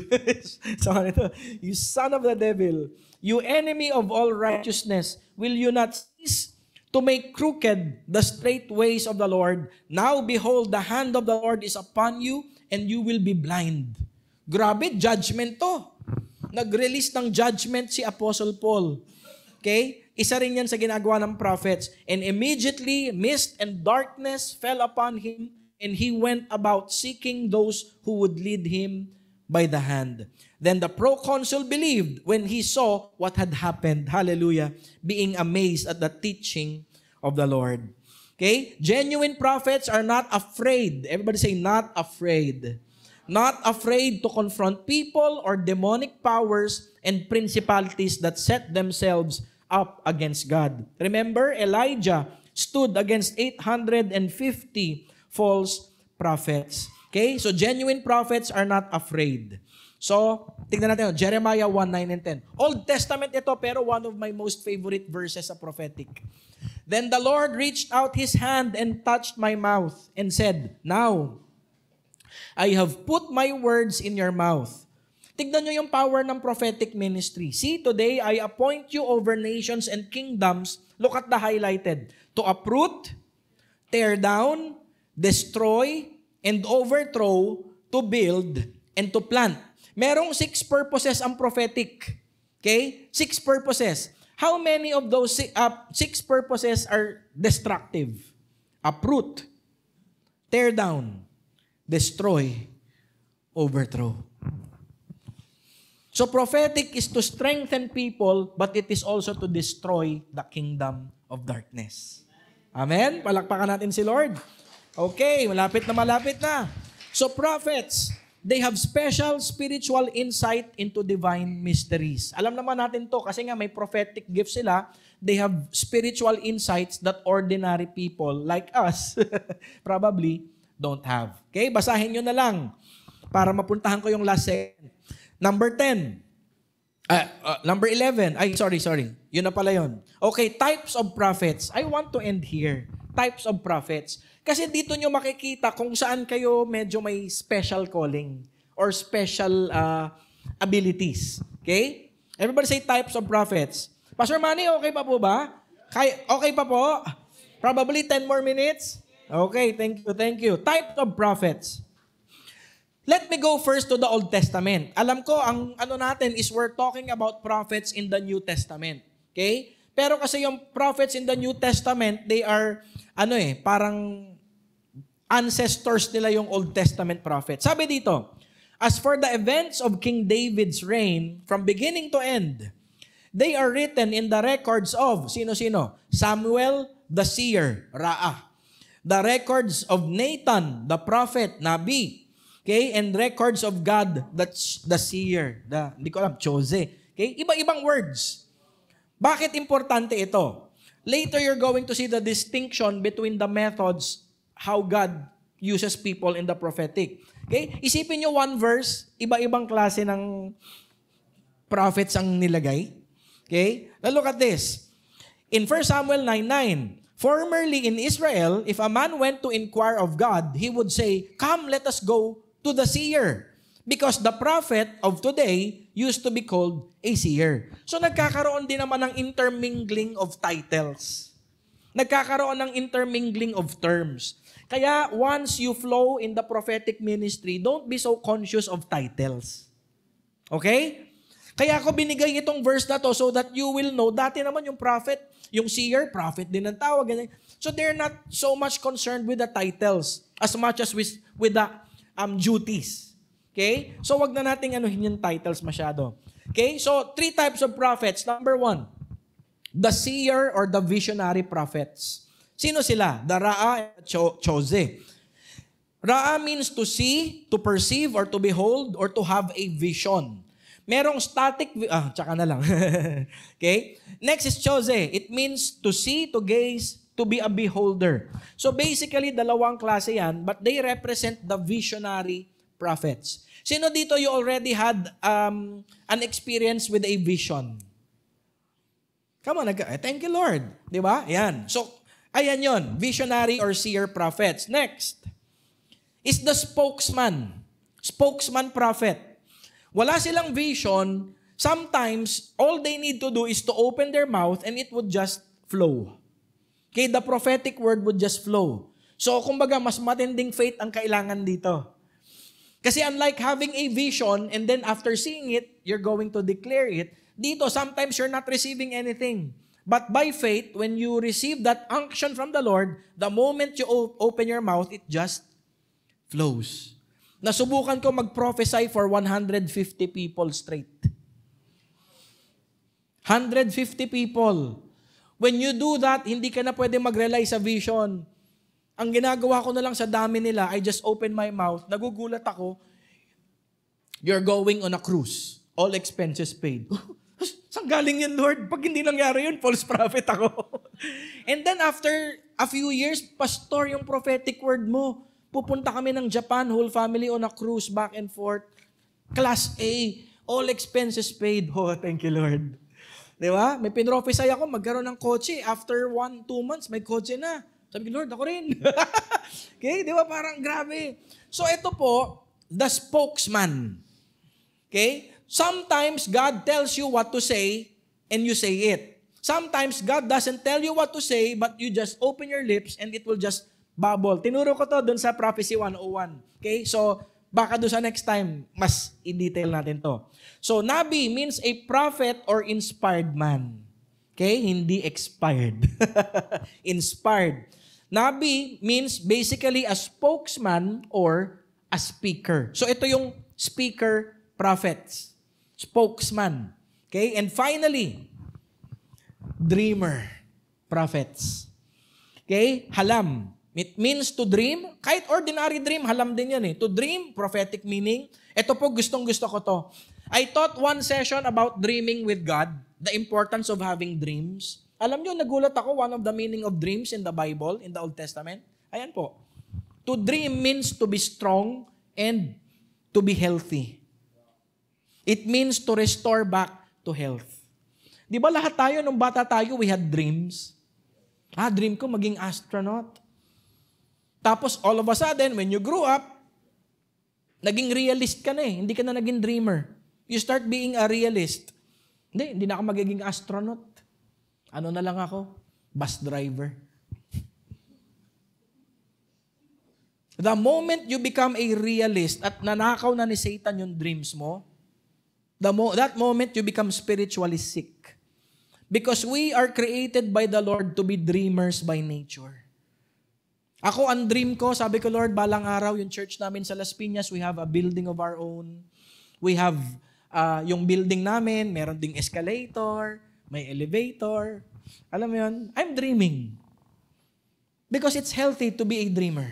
you son of the devil, you enemy of all righteousness, will you not cease to make crooked the straight ways of the Lord? Now behold, the hand of the Lord is upon you, and you will be blind. Grabe, judgment to. Nag-release ng judgment si Apostle Paul. Okay? Isa rin yan sa ginagawa ng prophets. And immediately, mist and darkness fell upon him, and he went about seeking those who would lead him by the hand. Then the proconsul believed when he saw what had happened. Hallelujah. Being amazed at the teaching of the Lord. Okay? Genuine prophets are not afraid. Everybody say, not afraid. Not afraid to confront people or demonic powers and principalities that set themselves up against God. Remember, Elijah stood against 850 false prophets. Okay? So, genuine prophets are not afraid. So, tignan natin, Jeremiah 1:9 and 10. Old Testament ito, pero one of my most favorite verses sa prophetic. Then the Lord reached out His hand and touched my mouth and said, now, I have put my words in your mouth. Tignan nyo yung power ng prophetic ministry. See, today I appoint you over nations and kingdoms. Look at the highlighted. To uproot, tear down, destroy, and overthrow, to build, and to plant. Merong 6 purposes ang prophetic. Okay? 6 purposes. How many of those 6 purposes are destructive? Uproot, tear down, destroy, overthrow. So prophetic is to strengthen people, but it is also to destroy the kingdom of darkness. Amen? Palakpakan natin si Lord. Okay, malapit na. So prophets, they have special spiritual insight into divine mysteries. Alam naman natin to kasi nga may prophetic gifts sila. They have spiritual insights that ordinary people like us probably don't have. Okay, basahin nyo na lang para mapuntahan ko yung last segment. Number 10. Number 11. Sorry. Yun na pala yun. Okay, types of prophets. I want to end here. Types of prophets. Kasi dito nyo makikita kung saan kayo medyo may special calling or special abilities. Okay? Everybody say types of prophets. Pastor Manny, okay pa po ba? Okay pa po? Probably 10 more minutes? Okay, thank you. Types of prophets. Let me go first to the Old Testament. Alam ko, ang ano natin is we're talking about prophets in the New Testament. Okay? Pero kasi yung prophets in the New Testament, they are, parang ancestors nila yung Old Testament prophets. Sabi dito, as for the events of King David's reign, from beginning to end, they are written in the records of, sino-sino? Samuel, the seer, Raah. The records of Nathan, the prophet, Nabi. Okay? And records of God, that's the seer. Hindi ko alam, Chose. Okay? Iba-ibang words. Bakit importante ito? Later, you're going to see the distinction between the methods how God uses people in the prophetic. Okay? Isipin nyo one verse, iba-ibang klase ng prophets ang nilagay. Okay? Now look at this. In 1 Samuel 9:9, Formerly in Israel, if a man went to inquire of God, he would say, "Come, let us go to the seer." Because the prophet of today used to be called a seer. So nagkakaroon din naman ng intermingling of titles. Nagkakaroon ng intermingling of terms. Kaya once you flow in the prophetic ministry, don't be so conscious of titles. Okay? Kaya ako binigay itong verse na to so that you will know, dati naman yung prophet, yung seer, prophet din ang tawag. Ganyan. So they're not so much concerned with the titles as much as with the duties. Okay? So wag na nating anuhin yung titles masyado. Okay? So 3 types of prophets. Number 1, the seer or the visionary prophets. Sino sila? The Ra'a and Chose. Ra'a means to see, to perceive, or to behold, or to have a vision. Merong static, tsaka na lang. Okay? Next is Chose. It means to see, to gaze, to be a beholder. So basically, dalawang klase yan, but they represent the visionary prophets. Sino dito you already had an experience with a vision? Come on, thank you Lord. Di ba? Ayan. So, ayan yon, visionary or seer prophets. Next is the spokesman. Spokesman prophet. Wala silang vision. Sometimes, all they need to do is to open their mouth and it would just flow. Okay, the prophetic word would just flow. So, kumbaga, mas matinding faith ang kailangan dito. Kasi unlike having a vision and then after seeing it, you're going to declare it, dito, sometimes you're not receiving anything. But by faith, when you receive that unction from the Lord, the moment you open your mouth, it just flows. Nasubukan ko mag-prophesy for 150 people straight. 150 people. When you do that, hindi ka na pwede mag-rely sa vision. Ang ginagawa ko na lang sa dami nila, I just open my mouth, nagugulat ako, you're going on a cruise. All expenses paid. Saan galing yan, Lord? Pag hindi nangyari yun, false prophet ako. And then after a few years, Pastor, yung prophetic word mo, pupunta kami ng Japan, whole family on a cruise, back and forth. Class A, all expenses paid. Oh, thank you, Lord. Di ba? May pinrophesy ako, magkaroon ng kotse. After 1-2 months, may kotse na. Sabi ko, Lord, ako rin. Okay? Di ba? Parang grabe. So, ito po, the spokesman. Okay? Sometimes, God tells you what to say, and you say it. Sometimes, God doesn't tell you what to say, but you just open your lips, and it will just bubble. Tinuro ko to dun sa Prophecy 101. Okay? So, baka doon sa next time, mas i-detail natin to. So, Nabi means a prophet or inspired man. Okay? Hindi expired. Inspired. Nabi means basically a spokesman or a speaker. So, ito yung speaker prophets. Spokesman. Okay? And finally, dreamer prophets. Okay? Halam. It means to dream. Kahit ordinary dream, halam din yan eh. To dream, prophetic meaning. Ito po, gustong-gusto ko to. I taught one session about dreaming with God, the importance of having dreams. Alam nyo, nagulat ako, one of the meaning of dreams in the Bible, in the Old Testament. Ayan po. To dream means to be strong and to be healthy. It means to restore back to health. Di ba lahat tayo, nung bata tayo, we had dreams? Dream ko maging astronaut. Tapos, all of a sudden, when you grew up, naging realist ka na eh. Hindi ka na naging dreamer. You start being a realist. Hindi na ako magiging astronaut. Ano na lang ako? Bus driver. The moment you become a realist at nanakaw na ni Satan yung dreams mo, that moment you become spiritually sick. Because we are created by the Lord to be dreamers by nature. Ako, ang dream ko, sabi ko, Lord, balang araw, yung church namin sa Las Piñas, we have a building of our own. We have yung building namin, meron ding escalator, may elevator. Alam mo yun? I'm dreaming. Because it's healthy to be a dreamer.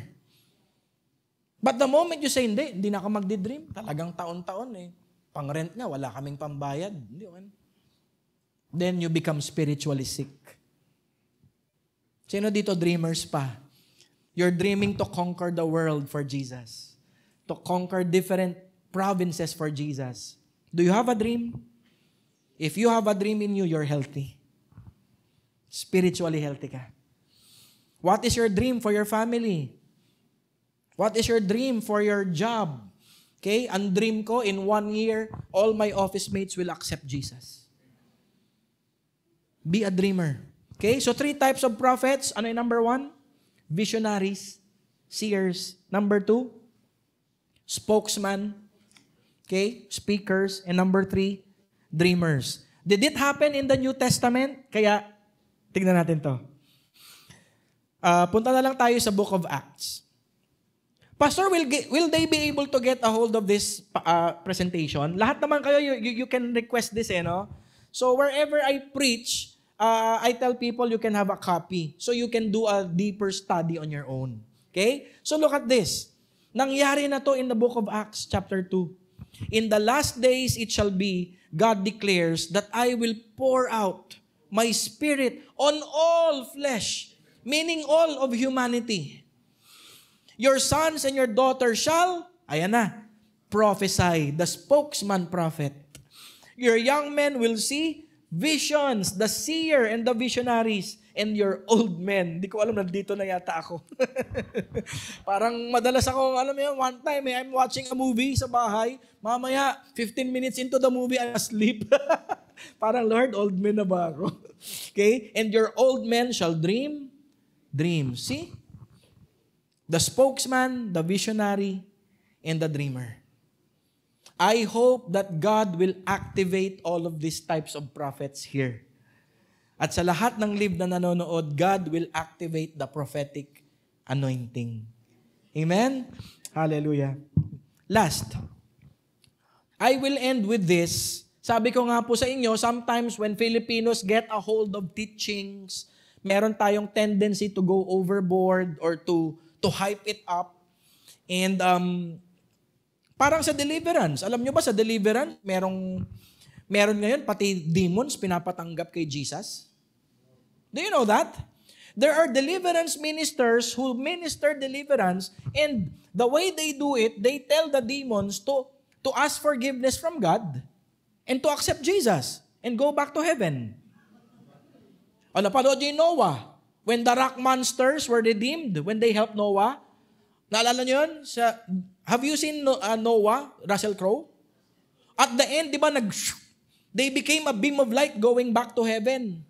But the moment you say, hindi na ako magdi-dream. Talagang taon-taon eh. Pang-rent nga, wala kaming pambayad. Then you become spiritually sick. Sino dito dreamers pa? You're dreaming to conquer the world for Jesus. To conquer different provinces for Jesus. Do you have a dream? If you have a dream in you, you're healthy. Spiritually healthy ka. What is your dream for your family? What is your dream for your job? Okay, ang dream ko, in 1 year, all my office mates will accept Jesus. Be a dreamer. Okay, so 3 types of prophets. Ano yung number 1? Visionaries, seers. Number 2, spokesman. Okay, speakers. And number 3, dreamers. Did it happen in the New Testament? Kaya, tignan natin to. Punta na lang tayo sa Book of Acts. Pastor, will they be able to get a hold of this presentation? Lahat naman kayo, you can request this, no? So wherever I preach, I tell people you can have a copy. So you can do a deeper study on your own. Okay? So look at this. Nangyari na to in the book of Acts chapter 2. In the last days it shall be, God declares, that I will pour out my spirit on all flesh, meaning all of humanity. Your sons and your daughters shall, ayan na, prophesy, the spokesman prophet. Your young men will see visions, the seer and the visionaries, and your old men. Hindi ko alam, nandito na yata ako. Parang madalas ako, alam mo yun, one time, I'm watching a movie sa bahay, mamaya, 15 minutes into the movie, I'm asleep. Parang, Lord, old men na ba ako? Okay? And your old men shall dream dreams. See? The spokesman, the visionary, and the dreamer. I hope that God will activate all of these types of prophets here. At sa lahat ng live na nanonood, God will activate the prophetic anointing. Amen? Hallelujah. Last, I will end with this. Sabi ko nga po sa inyo, sometimes when Filipinos get a hold of teachings, meron tayong tendency to go overboard or to hype it up. And parang sa deliverance, alam nyo ba sa deliverance, meron ngayon pati demons pinapatanggap kay Jesus? Do you know that? There are deliverance ministers who minister deliverance, and the way they do it, they tell the demons to ask forgiveness from God and to accept Jesus and go back to heaven. O napanood yung Noah. When the rock monsters were redeemed, when they helped Noah, naalala nyo yun? Have you seen Noah, Russell Crowe? At the end, di ba, they became a beam of light going back to heaven.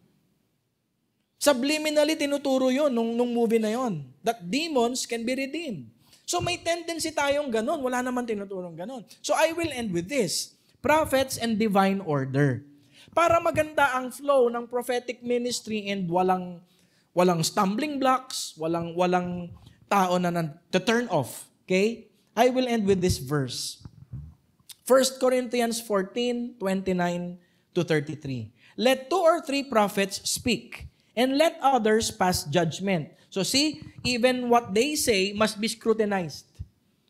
Subliminally, tinuturo yun nung movie na yun, that demons can be redeemed. So may tendency tayong ganun. Wala naman tinuturong ganun. So I will end with this. Prophets and divine order. Para maganda ang flow ng prophetic ministry and walang stumbling blocks, walang tao na to turn off. Okay? I will end with this verse. 1 Corinthians 14:29-33. Let 2 or 3 prophets speak, and let others pass judgment. So see, even what they say must be scrutinized.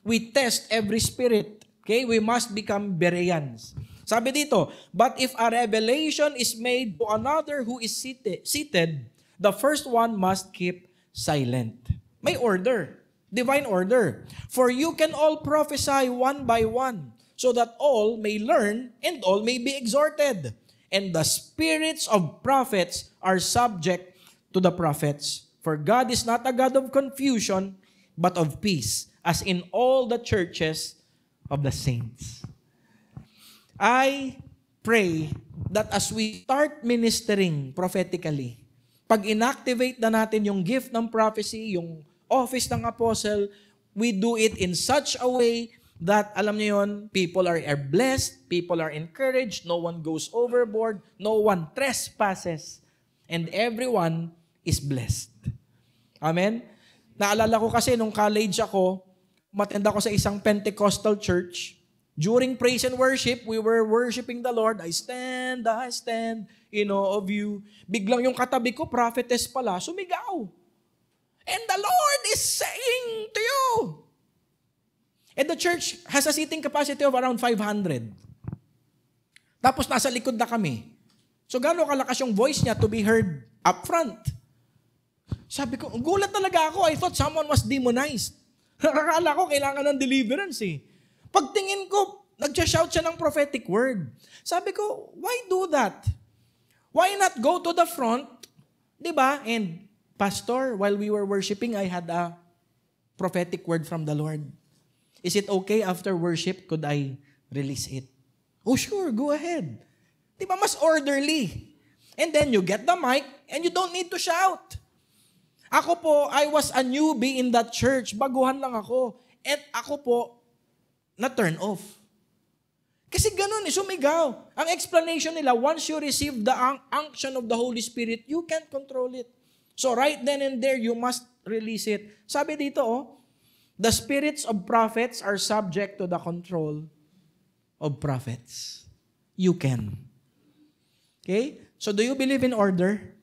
We test every spirit. Okay? We must become Bereans. Sabi dito, but if a revelation is made to another who is seated, the first one must keep silent. May order. Divine order. For you can all prophesy one by one, so that all may learn and all may be exhorted. And the spirits of prophets are subject to the prophets. For God is not a God of confusion, but of peace, as in all the churches of the saints. I pray that as we start ministering prophetically, pag inactivate na natin yung gift ng prophecy, yung office ng apostle, we do it in such a way that, alam niyo yun, people are blessed, people are encouraged, no one goes overboard, no one trespasses, and everyone is blessed. Amen? Naalala ko kasi nung college ako, matenda ko sa isang Pentecostal church. During praise and worship, we were worshiping the Lord. I stand, in awe of you. Biglang yung katabi ko, prophetess pala, sumigaw. And the Lord is saying to you. And the church has a seating capacity of around 500. Tapos nasa likod na kami. So gano'ng kalakas yung voice niya to be heard up front? Sabi ko, gulat talaga ako. I thought someone was demonized. Nakakala ko kailangan ng deliverance eh. Pagtingin ko, nag-shout siya ng prophetic word. Sabi ko, why do that? Why not go to the front, di ba? And Pastor, while we were worshiping, I had a prophetic word from the Lord. Is it okay after worship, could I release it? Oh, sure, go ahead. Di ba, mas orderly. And then you get the mic and you don't need to shout. Ako po, I was a newbie in that church. Baguhan lang ako. At ako po, na-turn off. Kasi ganun, sumigaw. Ang explanation nila, once you receive the unction of the Holy Spirit, you can't control it. So right then and there, you must release it. Sabi dito, the spirits of prophets are subject to the control of prophets. You can. Okay? So do you believe in order?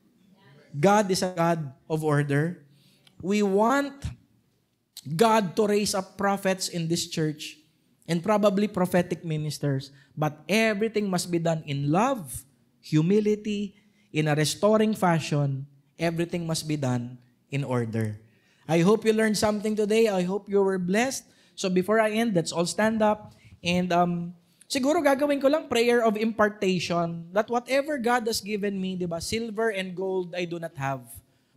God is a God of order. We want God to raise up prophets in this church and probably prophetic ministers. But everything must be done in love, humility, in a restoring fashion. Everything must be done in order. I hope you learned something today. I hope you were blessed. So before I end, let's all stand up. And siguro gagawin ko lang prayer of impartation that whatever God has given me, di ba, silver and gold I do not have.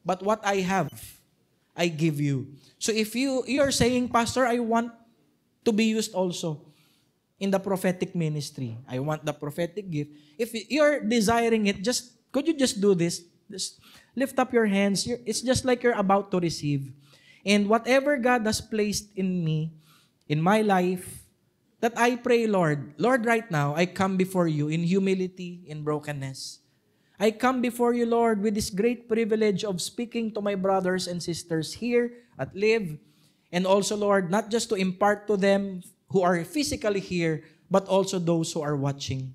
But what I have, I give you. So if you are saying, Pastor, I want to be used also in the prophetic ministry. I want the prophetic gift. If you're desiring it, could you just do this? Just lift up your hands. It's just like you're about to receive. And whatever God has placed in me, in my life, that I pray, Lord, right now, I come before you in humility, in brokenness. I come before you, Lord, with this great privilege of speaking to my brothers and sisters here at Live. And also, Lord, not just to impart to them who are physically here, but also those who are watching.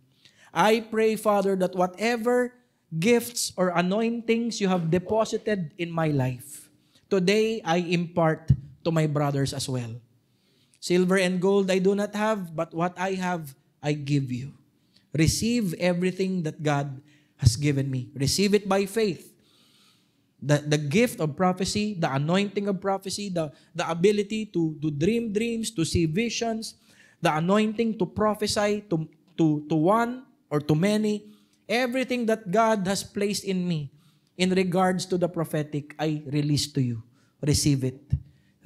I pray, Father, that whatever gifts or anointings you have deposited in my life, today I impart to my brothers as well. Silver and gold I do not have, but what I have, I give you. Receive everything that God has given me. Receive it by faith. The gift of prophecy, the anointing of prophecy, the ability to dream dreams, to see visions, the anointing to prophesy to one or to many, everything that God has placed in me in regards to the prophetic, I release to you. Receive it.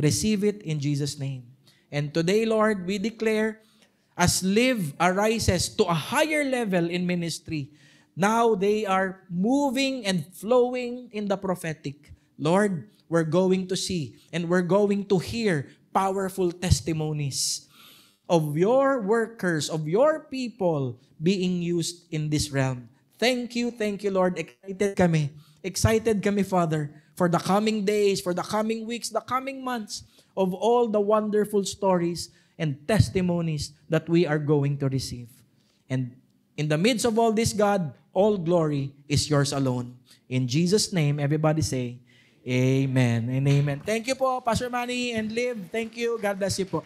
Receive it in Jesus' name. And today, Lord, we declare, as Live arises to a higher level in ministry, now they are moving and flowing in the prophetic. Lord, we're going to see and we're going to hear powerful testimonies of your workers, of your people being used in this realm. Thank you, Lord. Excited kami, Father, for the coming days, for the coming weeks, the coming months of all the wonderful stories and testimonies that we are going to receive. And in the midst of all this, God, all glory is yours alone. In Jesus' name, everybody say, Amen and Amen. Thank you po, Pastor Manny and Liv. Thank you. God bless you po.